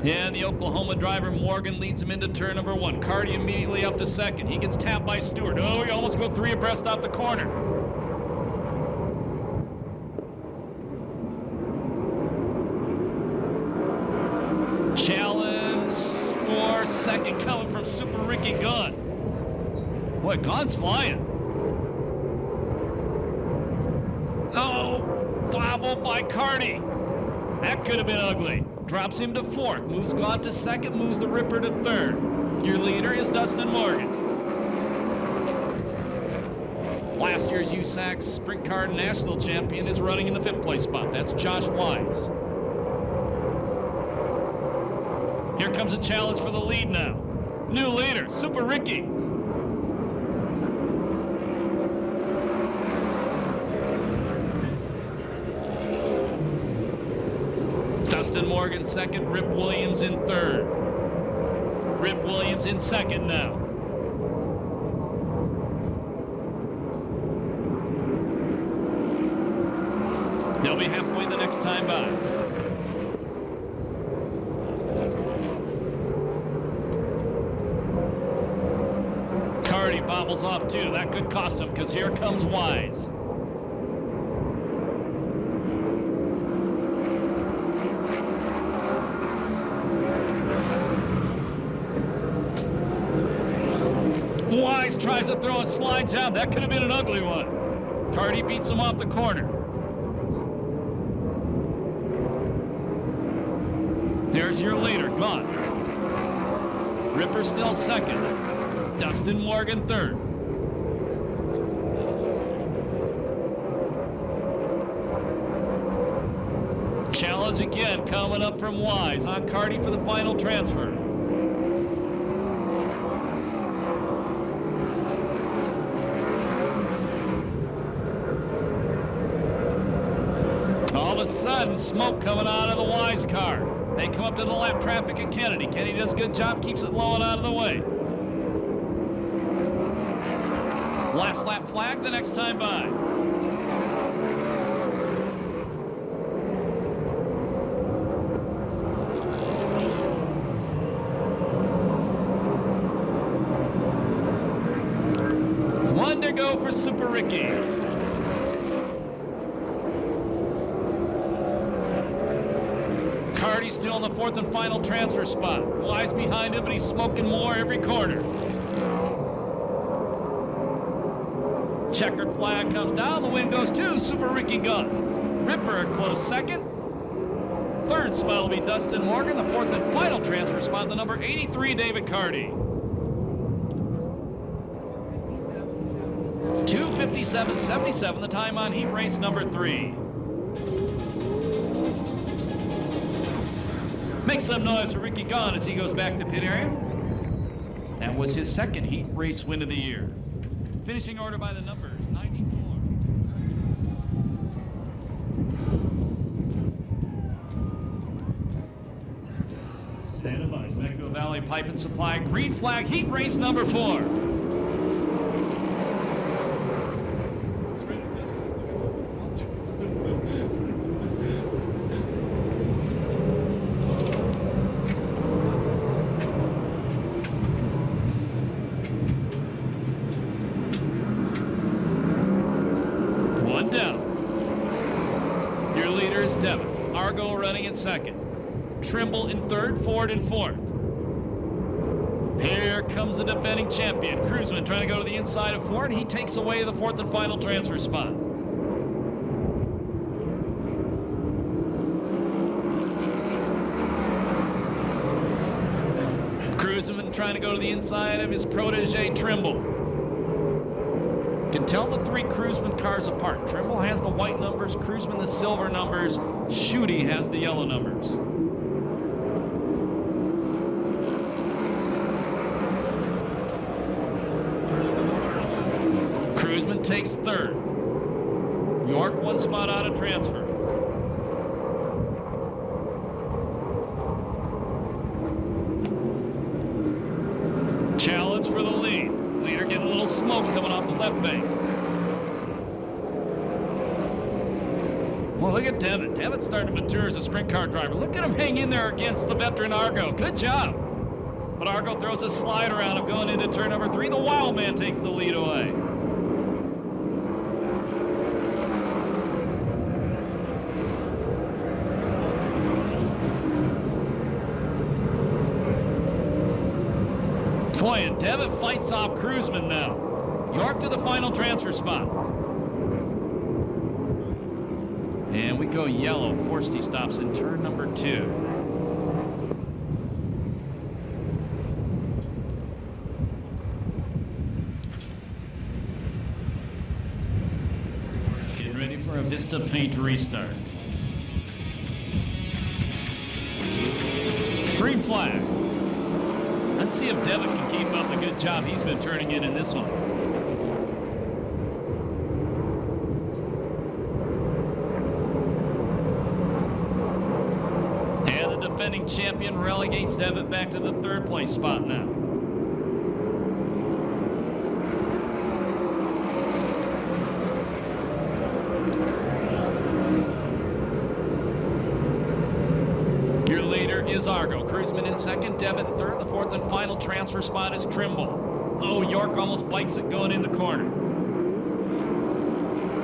And the Oklahoma driver Morgan leads him into turn number 1. Carty immediately up to second. He gets tapped by Stewart. Oh, he almost go 3 abreast off the corner. Challenge for second coming from Super Ricky Gunn. Boy, Gunn's flying. Oh, bobbled by Carty. That could have been ugly. Drops him to 4th. Moves Gunn to 2nd. Moves the Ripper to 3rd. Your leader is Dustin Morgan. Last year's USAC Sprint Car National Champion is running in the 5th place spot. That's Josh Wise. Here comes a challenge for the lead now. New leader, Super Ricky. Dustin Morgan 2nd, Rip Williams in 3rd. Rip Williams in 2nd now. They'll be halfway the next time by. Carty bobbles off too. That could cost him because here comes Wise. Wise tries to throw a slide job. That could have been an ugly one. Carty beats him off the corner. There's your leader, Gunn. Ripper still 2nd. Dustin Morgan 3rd. Challenge again coming up from Wise on Carty for the final transfer. All of a sudden, smoke coming out of the Wise car. They come up to the lap traffic at Kennedy. Kennedy does a good job, keeps it low and out of the way. Last lap flag the next time by. One to go for Super Ricky. Carty's still in the 4th and final transfer spot. Wise behind him, but he's smoking more every corner. Checkered flag comes down. The win goes to Super Ricky Gunn. Ripper a close 2nd. 3rd spot will be Dustin Morgan. The 4th and final transfer spot, the number 83, David Carty. 2:57.77, the time on heat race number 3. Make some noise for Ricky Gunn as he goes back to pit area. That was his 2nd heat race win of the year. Finishing order by the numbers, 94. Stand by, Metro Valley Pipe and Supply, green flag, heat race number 4. One down. Your leader is Devon. Argo running in 2nd. Trimble in 3rd, Ford in 4th. Here comes the defending champion. Cruzman trying to go to the inside of Ford. He takes away the 4th and final transfer spot. Cruzman trying to go to the inside of his protege, Trimble. Can tell the 3 Cruzman cars apart. Trimble has the white numbers, Cruzman the silver numbers, Schutte has the yellow numbers. Cruzman takes 3rd. York 1 spot out of transfer. Challenge for the lead. Leader getting a little smoke coming off the left bank. Well, look at Devitt. Devitt's starting to mature as a sprint car driver. Look at him hang in there against the veteran Argo. Good job. But Argo throws a slide around him going into turn number 3. The Wild Man takes the lead away. Boy, and Devitt fights off Cruzman now. York to the final transfer spot. And we go yellow. Forsty stops in turn number 2. Getting ready for a Vista Paint restart. Green flag. Let's see if Devitt can keep up the good job he's been turning in this one. And the defending champion relegates Devitt back to the 3rd place spot now. Your leader is Argo. Cruzman in 2nd, Devitt in 3rd. The 4th and final transfer spot is Trimble. Oh, York almost bites it going in the corner.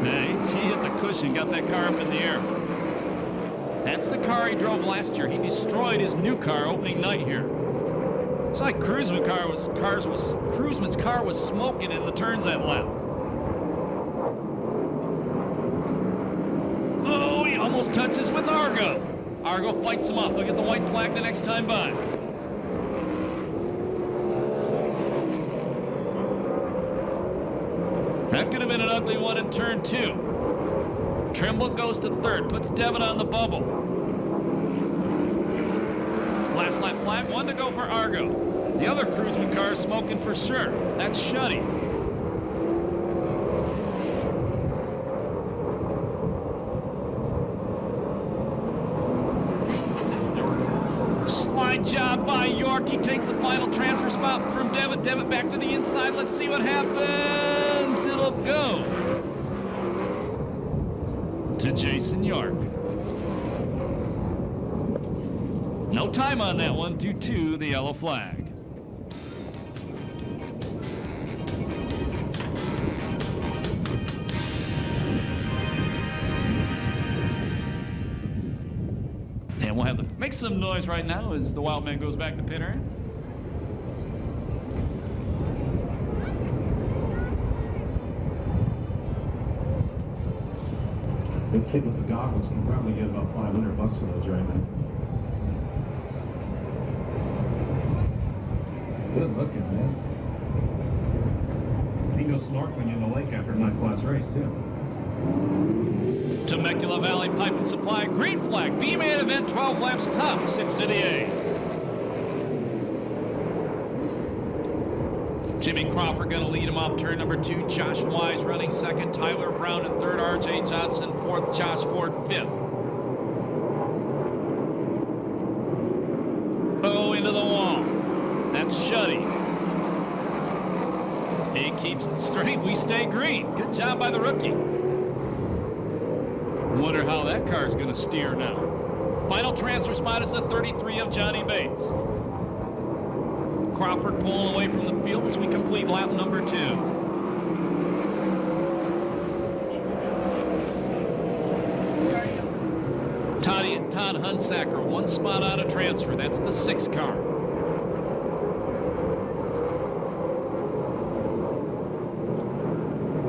He hit the cushion, got that car up in the air. That's the car he drove last year. He destroyed his new car opening night here. It's like Cruzman's car was smoking in the turns that lap. Oh, he almost touches with Argo. Argo fights him off. They'll get the white flag the next time by. That could have been an ugly one in turn 2. Trimble goes to 3rd, puts Devitt on the bubble. Last lap flag, 1 to go for Argo. The other Cruzman car is smoking for sure. That's Shuddy. Slide job by York. He takes the final transfer spot from Devitt. Devitt back to the inside. Let's see what happens. It'll go to Jason York. No time on that one due to the yellow flag. And we'll have to make some noise right now as the Wild Man goes back to pit area. The kid with the goggles can probably get about $500 for those right now. Good looking, man. He goes snorkeling in the lake after a night-class race, too. Temecula Valley Pipe and Supply, green flag, B-main event, 12 laps, top 6 to the A. Jimmy Crawford going to lead him off turn number 2. Josh Wise running 2nd. Tyler Brown in 3rd. R.J. Johnson 4th. Josh Ford 5th. Oh, into the wall. That's Shuddy. He keeps it straight. We stay green. Good job by the rookie. Wonder how that car's going to steer now. Final transfer spot is the 33 of Johnny Bates. Crawford pulling away from the field as we complete lap number 2. Todd Hunsacker, 1 spot out of transfer. That's the 6 car.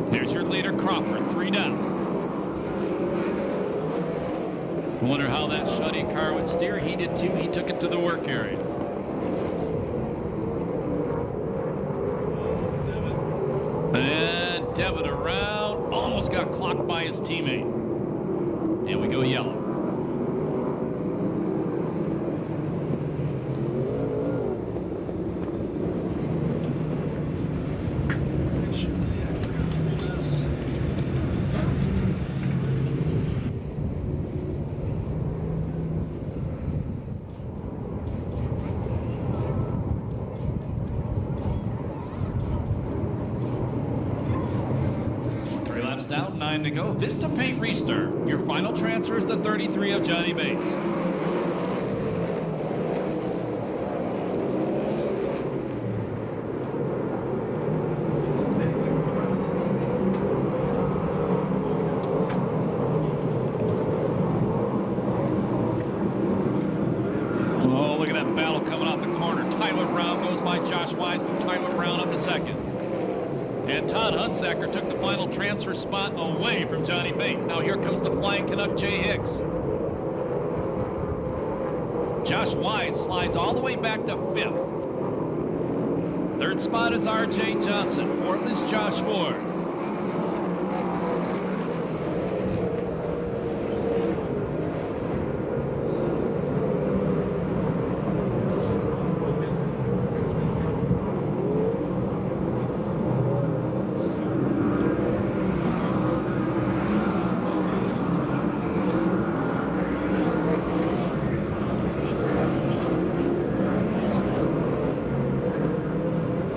There's your leader, Crawford, 3 down. I wonder how that Shuddy car would steer. He did too. He took it to the work area. And Devitt around, almost got clocked by his teammate. And we go yellow. 7:09 to go. Vista Paint restart. Your final transfer is the 33 of Johnny Bates. Oh, look at that battle coming off the corner. Tyler Brown goes by Josh Wise, moved Tyler Brown up to second. And Todd Hunsaker took the final transfer spot away from Johnny Bates. Now here comes the flying Canuck, Jay Hicks. Josh Wise slides all the way back to fifth. Third spot is R.J. Johnson. Fourth is Josh Ford.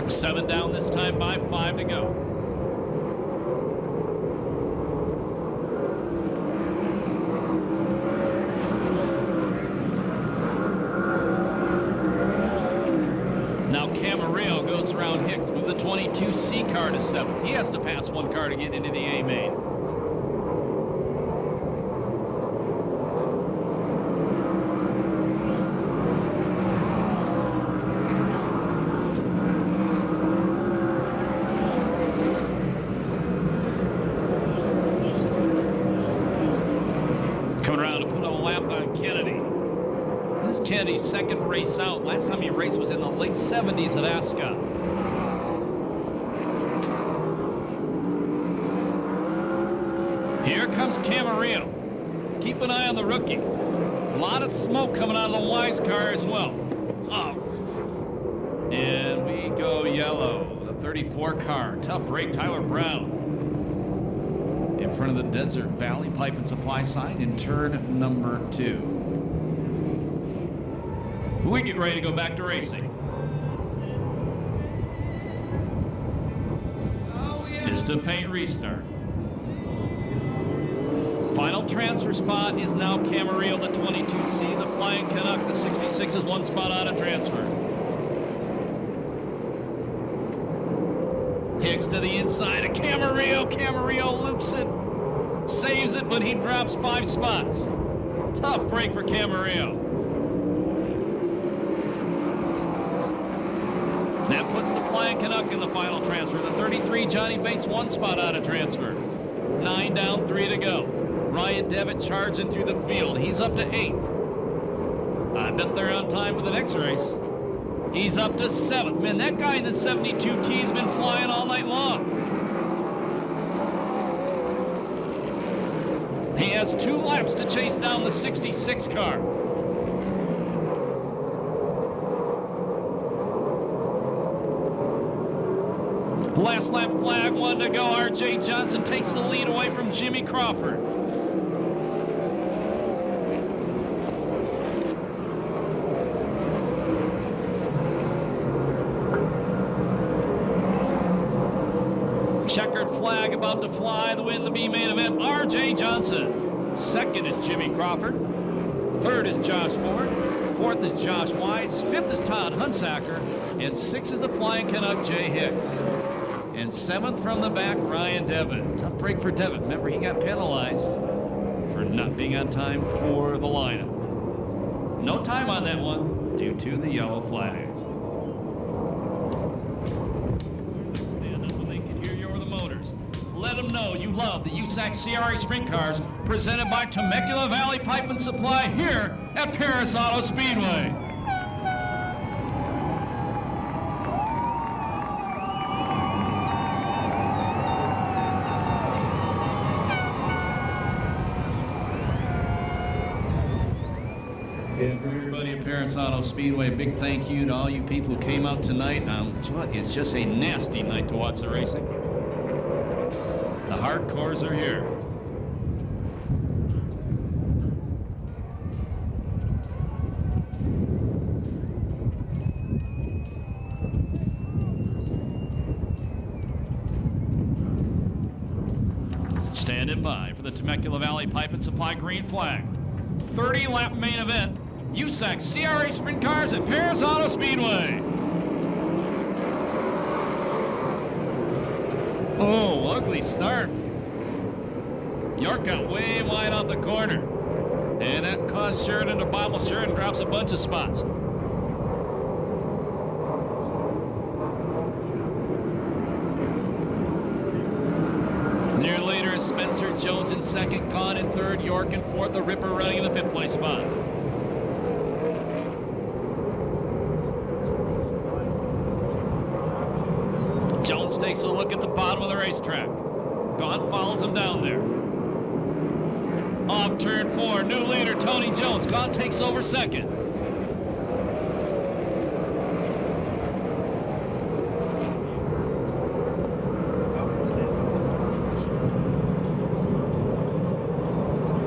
Seven down this time by 5 to go. Now Camarillo goes around Hicks. Move the 22C car to 7th. He has to pass one car to get into the A main. Kennedy's second race out. Last time he raced was in the late 70s at Ascot. Here comes Camarillo. Keep an eye on the rookie. A lot of smoke coming out of the Wise car as well. Oh. And we go yellow. The 34 car. Tough break, Tyler Brown. In front of the Desert Valley Pipe and Supply sign in turn number 2. We get ready to go back to racing. Vista Paint restart. Final transfer spot is now Camarillo, the 22C. The Flying Canuck, the 66, is one spot out of transfer. Hicks to the inside of Camarillo. Camarillo loops it, saves it, but he drops 5 spots. Tough break for Camarillo. That puts the Flying Canuck in the final transfer. The 33, Johnny Bates, 1 spot out of transfer. 9 down, 3 to go. Ryan Devitt charging through the field. He's up to 8th. I bet they're on time for the next race. He's up to 7th. Man, that guy in the 72T has been flying all night long. He has 2 laps to chase down the 66 car. Last lap flag, 1 to go. R.J. Johnson takes the lead away from Jimmy Crawford. Checkered flag about to fly to win the B main event. R.J. Johnson. Second is Jimmy Crawford. Third is Josh Ford. Fourth is Josh Wise. Fifth is Todd Hunsaker. And 6 is the Flying Canuck, Jay Hicks. And 7th from the back, Ryan Devitt. Tough break for Devitt. Remember, he got penalized for not being on time for the lineup. No time on that one due to the yellow flags. Stand up so they can hear you over the motors. Let them know you love the USAC CRA Sprint Cars presented by Temecula Valley Pipe and Supply here at Perris Auto Speedway. Everybody at Perris Auto Speedway, big thank you to all you people who came out tonight. It's just a nasty night to watch the racing. The hardcores are here. Stand Standing by for the Temecula Valley Pipe and Supply green flag. 30-lap main event, USAC CRA Sprint Cars at Perris Auto Speedway. Oh, ugly start. York got way wide out the corner. And that caused Sheridan to bobble. Sheridan drops a bunch of spots. Near later is Spencer Jones in second, Kahn in third, York in fourth, the Ripper running in the fifth place spot. Jones takes a look at the bottom of the racetrack. Kahn follows him down there. Off turn 4, new leader Tony Jones. Kahn takes over second.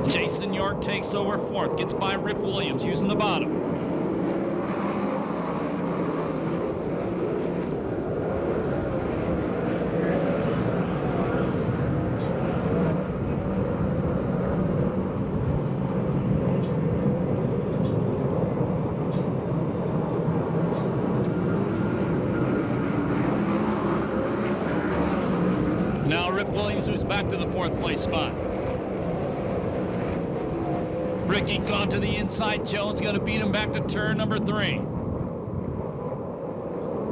Jason York takes over fourth, gets by Rip Williams using the bottom. Now Rip Williams, who's back to the fourth place spot. Ricky gone to the inside. Jones going to beat him back to turn number 3.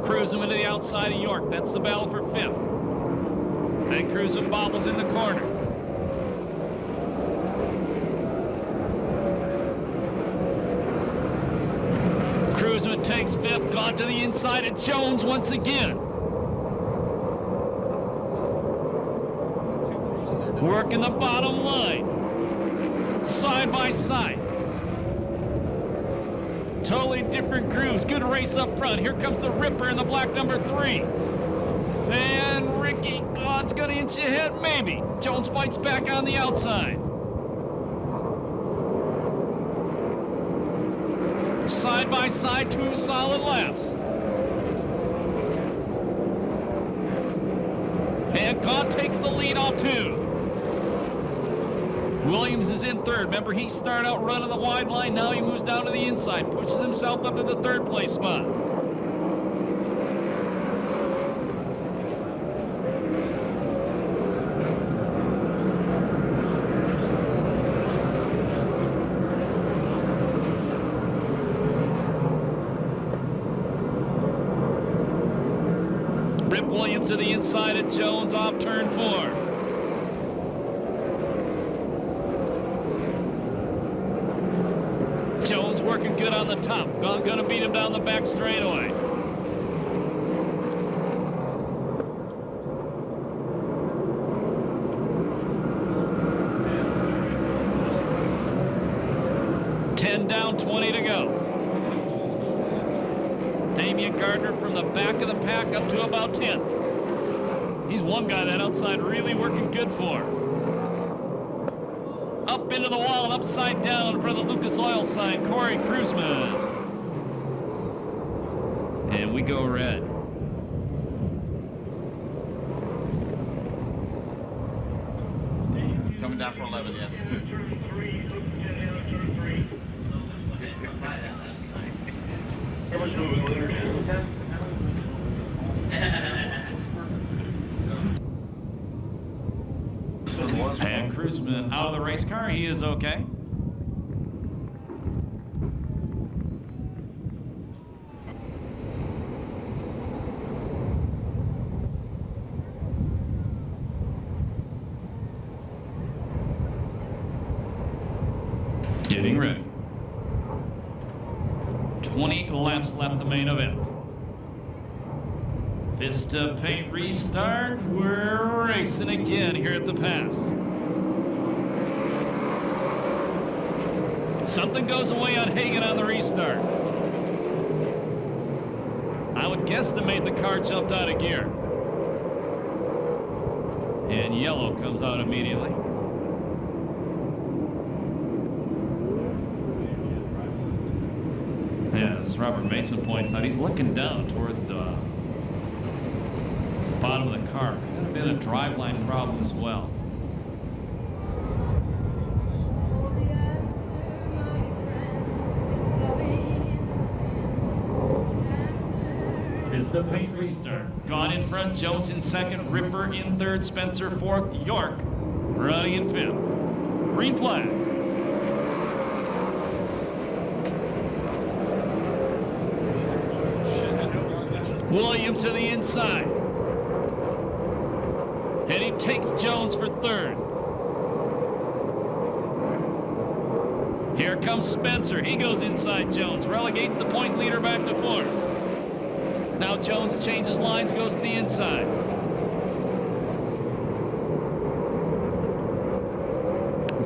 Cruising into the outside of York. That's the battle for fifth. Then Cruising bobbles in the corner. Cruising takes fifth. Gone to the inside of Jones once again. Working the bottom line. Side by side. Totally different grooves. Good race up front. Here comes the Ripper in the black number 3. And Ricky Gaughan's going to inch ahead, maybe. Jones fights back on the outside. Side by side, 2 solid laps. And Gaughan takes the lead off 2. Williams is in third. Remember, he started out running the wide line. Now he moves down to the inside, pushes himself up to the third place spot. Rip Williams to the inside of Jones off turn 4. Jones working good on the top. Gonna beat him down the back straightaway. Down, 20 to go. Damian Gardner from the back of the pack up to about 10. He's one guy that outside really working good for. Up into the wall and upside down in front of the Lucas Oil sign, Corey Kruzman. And we go red. Coming down for 11, yes. And Kruzman out of the race car. He is okay. Getting ready. 20 laps left the main event. Vista paint restart. We're racing again here at the pass. Something goes away on Hagan on the restart. I would guesstimate the car jumped out of gear. And yellow comes out immediately. Yeah, as Robert Mason points out, he's looking down toward the bottom of the car. Could have been a driveline problem as well. the paint restart. Gone in front, Jones in second, Ripper in third, Spencer fourth, York running in fifth. Green flag. Williams to the inside. And he takes Jones for third. Here comes Spencer. He goes inside Jones. Relegates the point leader back to fourth. Now Jones changes lines, goes to the inside.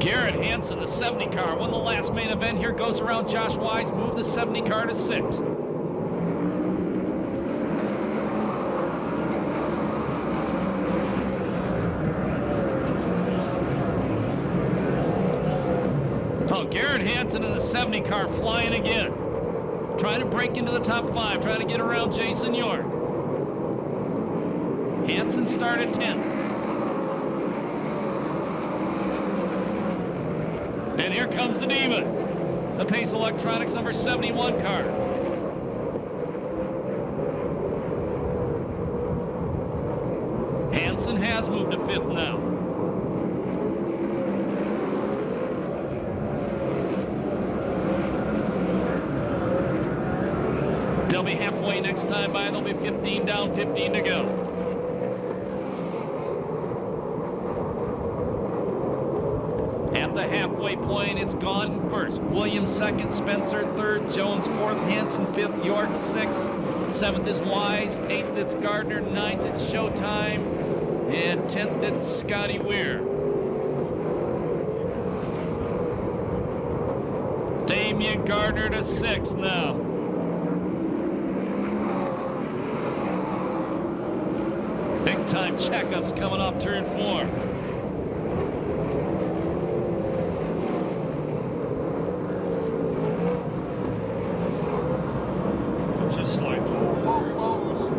Garrett Hansen, the 70 car, won the last main event. Here goes around Josh Wise, moved the 70 car to sixth. Oh, Garrett Hansen in the 70 car flying again. Trying to break into the top five, trying to get around Jason York. Hansen started 10th. And here comes the Demon, the Pace Electronics number 71 car. Hansen has moved to fifth now. They'll be halfway next time by. They'll be 15 down, 15 to go. At the halfway point, it's Gone first. Williams second, Spencer third, Jones fourth, Hansen fifth, York sixth, seventh is Wise, eighth it's Gardner, ninth it's Showtime, and 10th it's Scotty Weir. Damian Gardner to sixth now. Big time checkups coming off turn 4.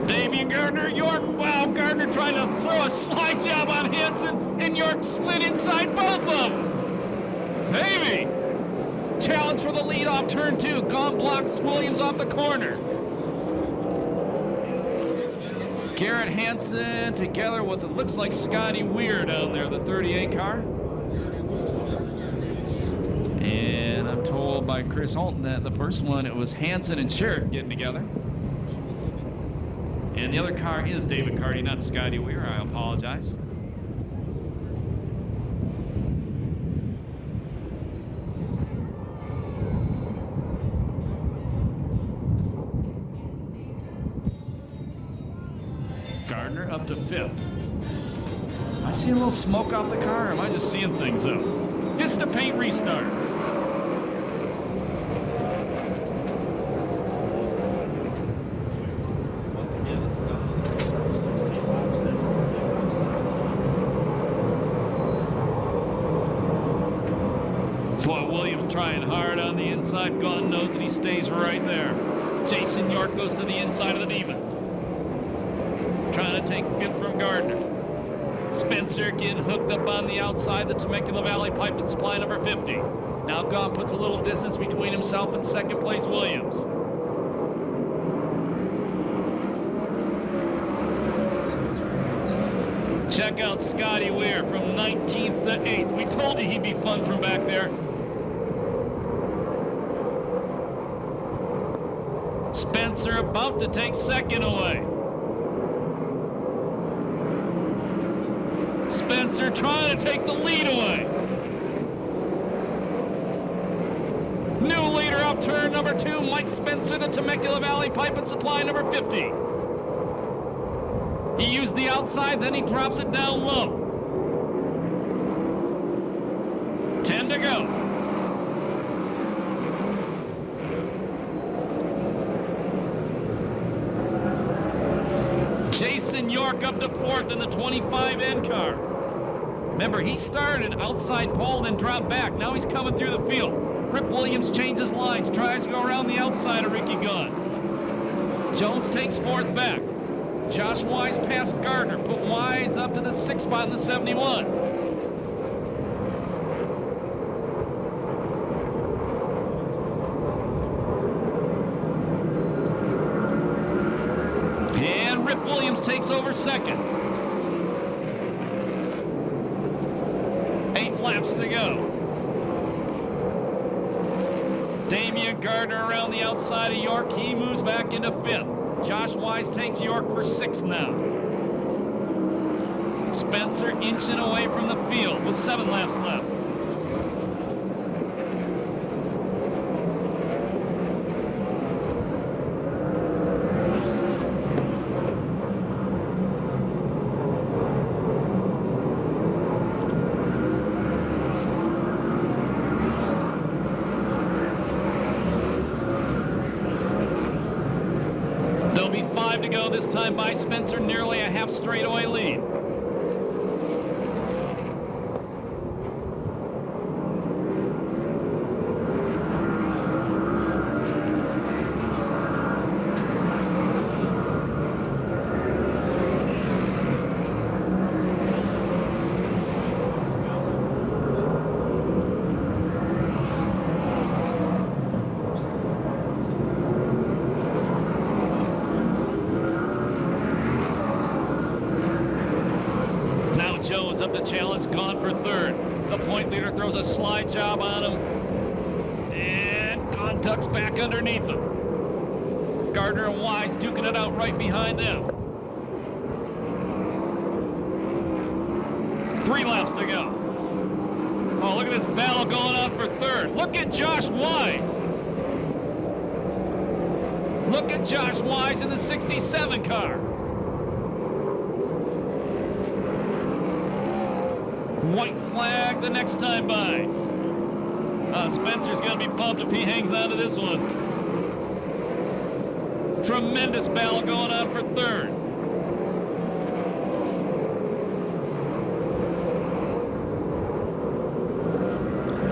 Damian Gardner, York, wow, Gardner trying to throw a slide job on Hansen, and York slid inside both of them. Baby! Challenge for the lead off turn 2. Gone blocks Williams off the corner. Garrett Hansen together with it looks like Scotty Weir down there, the 38 car. And I'm told by Chris Holton that the first one, it was Hansen and Sherrick getting together. And the other car is David Carty, not Scotty Weir. I apologize. Gardner up to 5th. I see a little smoke off the car, or am I just seeing things though? Vista paint restart. Boy, Williams trying hard on the inside. Gone knows that he stays right there. Jason York goes to the inside of the Demon. Trying to take 5th from Gardner. Spencer getting hooked up on the outside, the Temecula Valley Pipe and Supply number 50. Now Gone puts a little distance between himself and second place Williams. Check out Scotty Weir from 19th to 8th. We told you he'd be fun from back there. Spencer about to take second away. Spencer trying to take the lead away. New leader up turn number 2, Mike Spencer, the Temecula Valley Pipe and Supply number 50. He used the outside, then he drops it down low. 10 to go. Jason York up to 4th in the 25N car. Remember, he started outside pole, then dropped back. Now he's coming through the field. Rip Williams changes lines, tries to go around the outside of Ricky Gund. Jones takes 4th back. Josh Wise past Gardner, put Wise up to the 6th spot in the 71. Williams takes over second. 8 laps to go. Damian Gardner around the outside of York. He moves back into 5th. Josh Wise takes York for 6th now. Spencer inching away from the field with 7 laps left. There'll be 5 to go this time by Spencer, nearly a half straightaway lead. Jones up the challenge, gone for 3rd. The point leader throws a slide job on him. And Gone ducks back underneath him. Gardner and Wise duking it out right behind them. 3 laps to go. Oh, look at this battle going on for 3rd. Look at Josh Wise. Look at Josh Wise in the 67 car. White flag the next time by. Spencer's going to be pumped if he hangs on to this one. Tremendous battle going on for 3rd.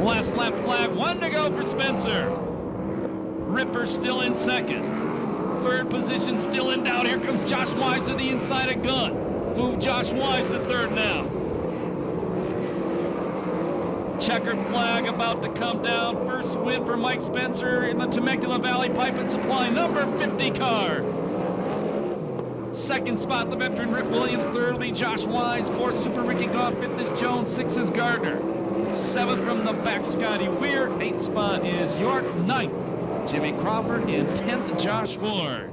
Last lap flag, 1 to go for Spencer. Ripper still in 2nd. 3rd position still in doubt. Here comes Josh Wise to the inside of Gunn. Move Josh Wise to 3rd now. Checkered flag about to come down. First win for Mike Spencer in the Temecula Valley Pipe and Supply number 50 car. 2nd spot, the veteran Rick Williams. 3rd will be Josh Wise. 4th, Super Ricky Goff. 5th is Jones. 6th is Gardner. 7th from the back, Scotty Weir. 8th spot is York. 9th, Jimmy Crawford. And 10th, Josh Ford.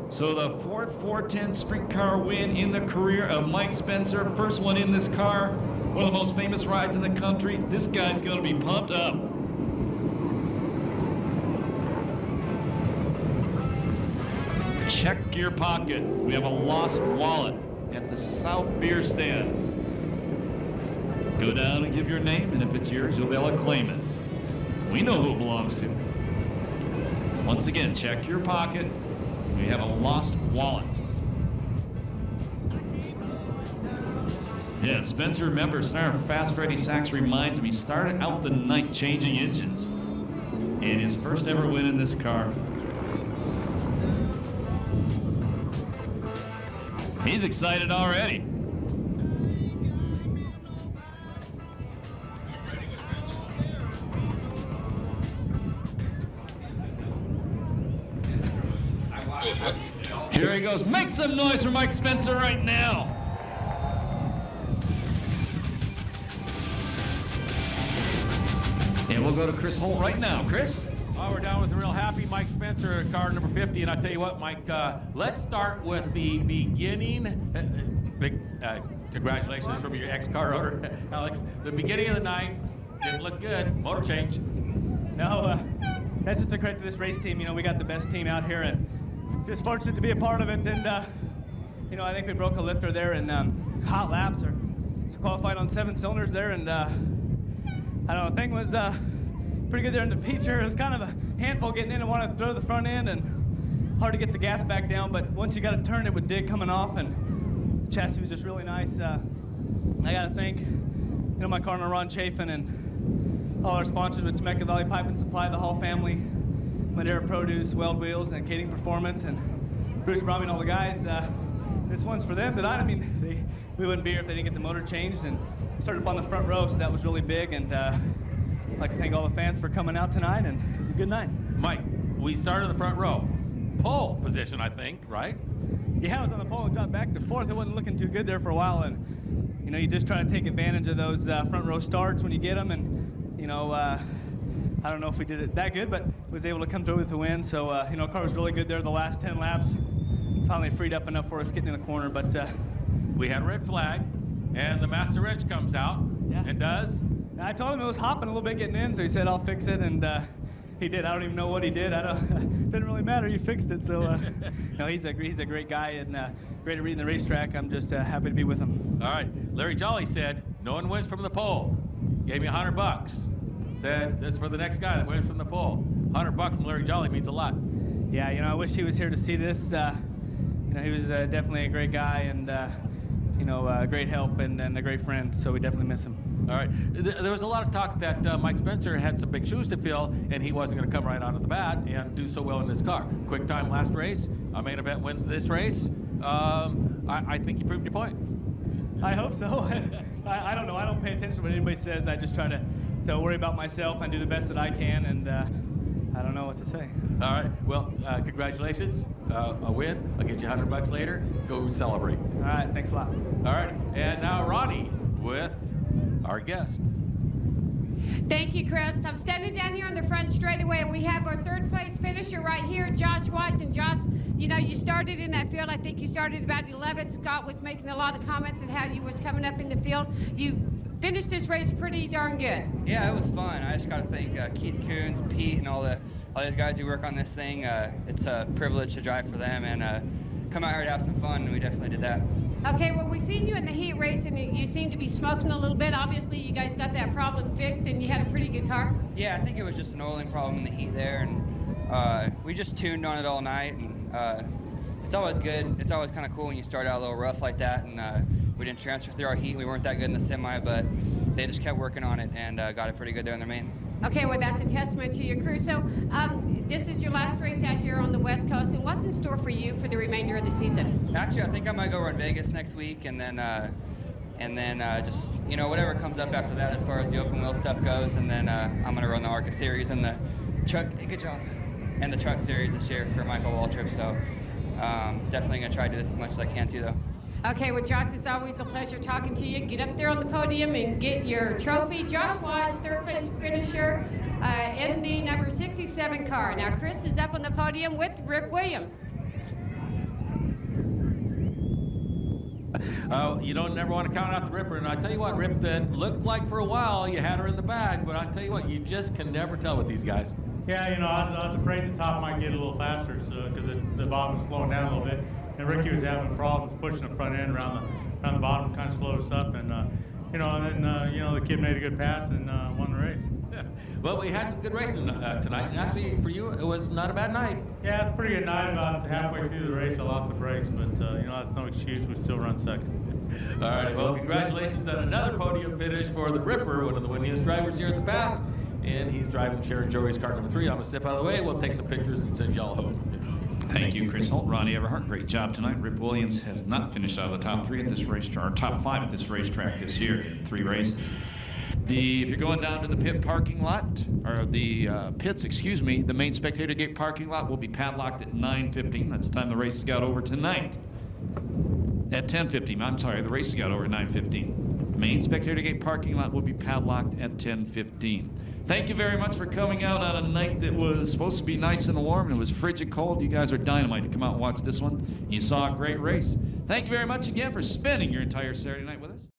So the 4th 410 sprint car win in the career of Mike Spencer. First one in this car. One of the most famous rides in the country. This guy's going to be pumped up. Check your pocket. We have a lost wallet at the South Beer Stand. Go down and give your name, and if it's yours, you'll be able to claim it. We know who it belongs to. Once again, check your pocket. We have a lost wallet. Yeah, Spencer, remember, Fast Freddy Sachs reminds him he started out the night changing engines. And his first ever win in this car. He's excited already. Here he goes. Make some noise for Mike Spencer right now. And we'll go to Chris Holt right now. Chris? Well, we're down with a real happy Mike Spencer, car number 50. And I tell you what, Mike, let's start with the beginning. Big congratulations from your ex-car owner, Alex. The beginning of the night didn't look good. Motor change. No, that's just a credit to this race team. You know, we got the best team out here, and just fortunate to be a part of it. And, you know, I think we broke a lifter there in hot laps, or qualified on 7 cylinders there, and I don't know, the thing was pretty good there in the feature. It was kind of a handful getting in and wanted to throw the front end, and hard to get the gas back down, but once you got it turned, it would dig coming off, and the chassis was just really nice. I gotta thank, you know, my partner Ron Chafin and all our sponsors with Temecula Valley Pipe and Supply, the Hall family, Madera Produce, Weld Wheels, and Cating Performance, and Bruce Bromby and all the guys. This one's for them. I mean, we wouldn't be here if they didn't get the motor changed, and we started up on the front row, so that was really big, and I'd like to thank all the fans for coming out tonight, and it was a good night. Mike, we started in the front row. Pole position, I think, right? Yeah, I was on the pole and dropped back to fourth. It wasn't looking too good there for a while, and you know, you just try to take advantage of those front row starts when you get them, and you know, I don't know if we did it that good, but was able to come through with the win. So you know, car was really good there the last 10 laps. Finally freed up enough for us getting in the corner, but We had a red flag, and the master wrench comes out and does. I told him it was hopping a little bit getting in, so he said I'll fix it, and he did. I don't even know what he did. I don't. Didn't really matter. He fixed it. So no, he's a great guy and great at reading the racetrack. I'm just happy to be with him. All right, Larry Jolly said, no one wins from the pole. Gave me $100. Said, this is for the next guy that wins from the pole. $100 from Larry Jolly means a lot. Yeah, you know, I wish he was here to see this. You know, he was definitely a great guy and, you know, a great help and a great friend, so we definitely miss him. All right. There was a lot of talk that Mike Spencer had some big shoes to fill, and he wasn't going to come right out of the bat and do so well in this car. Quick time last race, a main event win this race. I think you proved your point. I hope so. I don't know. I don't pay attention to what anybody says. I just try to worry about myself and do the best that I can, and I don't know what to say. All right. Well, congratulations. A win. I'll get you $100 later. Go celebrate. All right. Thanks a lot. All right. And now Ronnie with our guest. Thank you, Chris. I'm standing down here on the front straightaway, and we have our third place finisher right here, Josh Watts. And Josh, you know, you started in that field. I think you started about 11th. Scott was making a lot of comments on how you was coming up in the field. You finished this race pretty darn good. Yeah, it was fun. I just got to thank Keith Coons, Pete, and all these guys who work on this thing. It's a privilege to drive for them and come out here to have some fun, and we definitely did that. Okay, well, we seen you in the heat race, and you seem to be smoking a little bit. Obviously, you guys got that problem fixed, and you had a pretty good car. Yeah, I think it was just an oiling problem in the heat there, and we just tuned on it all night, and it's always good. It's always kind of cool when you start out a little rough like that, and we didn't transfer through our heat. We weren't that good in the semi, but they just kept working on it and got it pretty good there in their main. Okay, well, that's a testament to your crew. So this is your last race out here on the West Coast, and what's in store for you for the remainder of the season? Actually, I think I might go run Vegas next week, and then just, you know, whatever comes up after that as far as the open wheel stuff goes, and then I'm going to run the ARCA series and the truck, good job, and the truck series this year for Michael Waltrip, so definitely going to try to do this as much as I can too, though. Okay, well, Josh, it's always a pleasure talking to you. Get up there on the podium and get your trophy. Josh Watts, third place finisher in the number 67 car. Now, Chris is up on the podium with Rip Williams. You don't never want to count out the Ripper, and I tell you what, Rip, that looked like for a while you had her in the bag, but I tell you what, you just can never tell with these guys. Yeah, you know, I was afraid the top might get a little faster because the bottom was slowing down a little bit. And Ricky was having problems pushing the front end around the bottom, kind of slowed us up, and you know, and then you know, the kid made a good pass and won the race. Yeah. Well, we had some good racing tonight, and actually for you, it was not a bad night. Yeah, it's a pretty good night. About halfway through the race, I lost the brakes, but you know, that's no excuse. We still run second. All right. Well, congratulations on another podium finish for the Ripper, one of the winningest drivers here at the Pass, and he's driving Sharon Joey's car number 3. I'm gonna step out of the way. We'll take some pictures and send y'all home. Thank you, Chris Holt. Ronnie Everhart, great job tonight. Rip Williams has not finished out of the top 3 at this racetrack, or top 5 at this racetrack this year in 3 races. If you're going down to the pit parking lot, or the pits, excuse me, the main spectator gate parking lot will be padlocked at 9:15. That's the time the race got over tonight. At 10:15, I'm sorry, the race got over at 9:15. Main spectator gate parking lot will be padlocked at 10:15. Thank you very much for coming out on a night that was supposed to be nice and warm, and it was frigid cold. You guys are dynamite to come out and watch this one. You saw a great race. Thank you very much again for spending your entire Saturday night with us.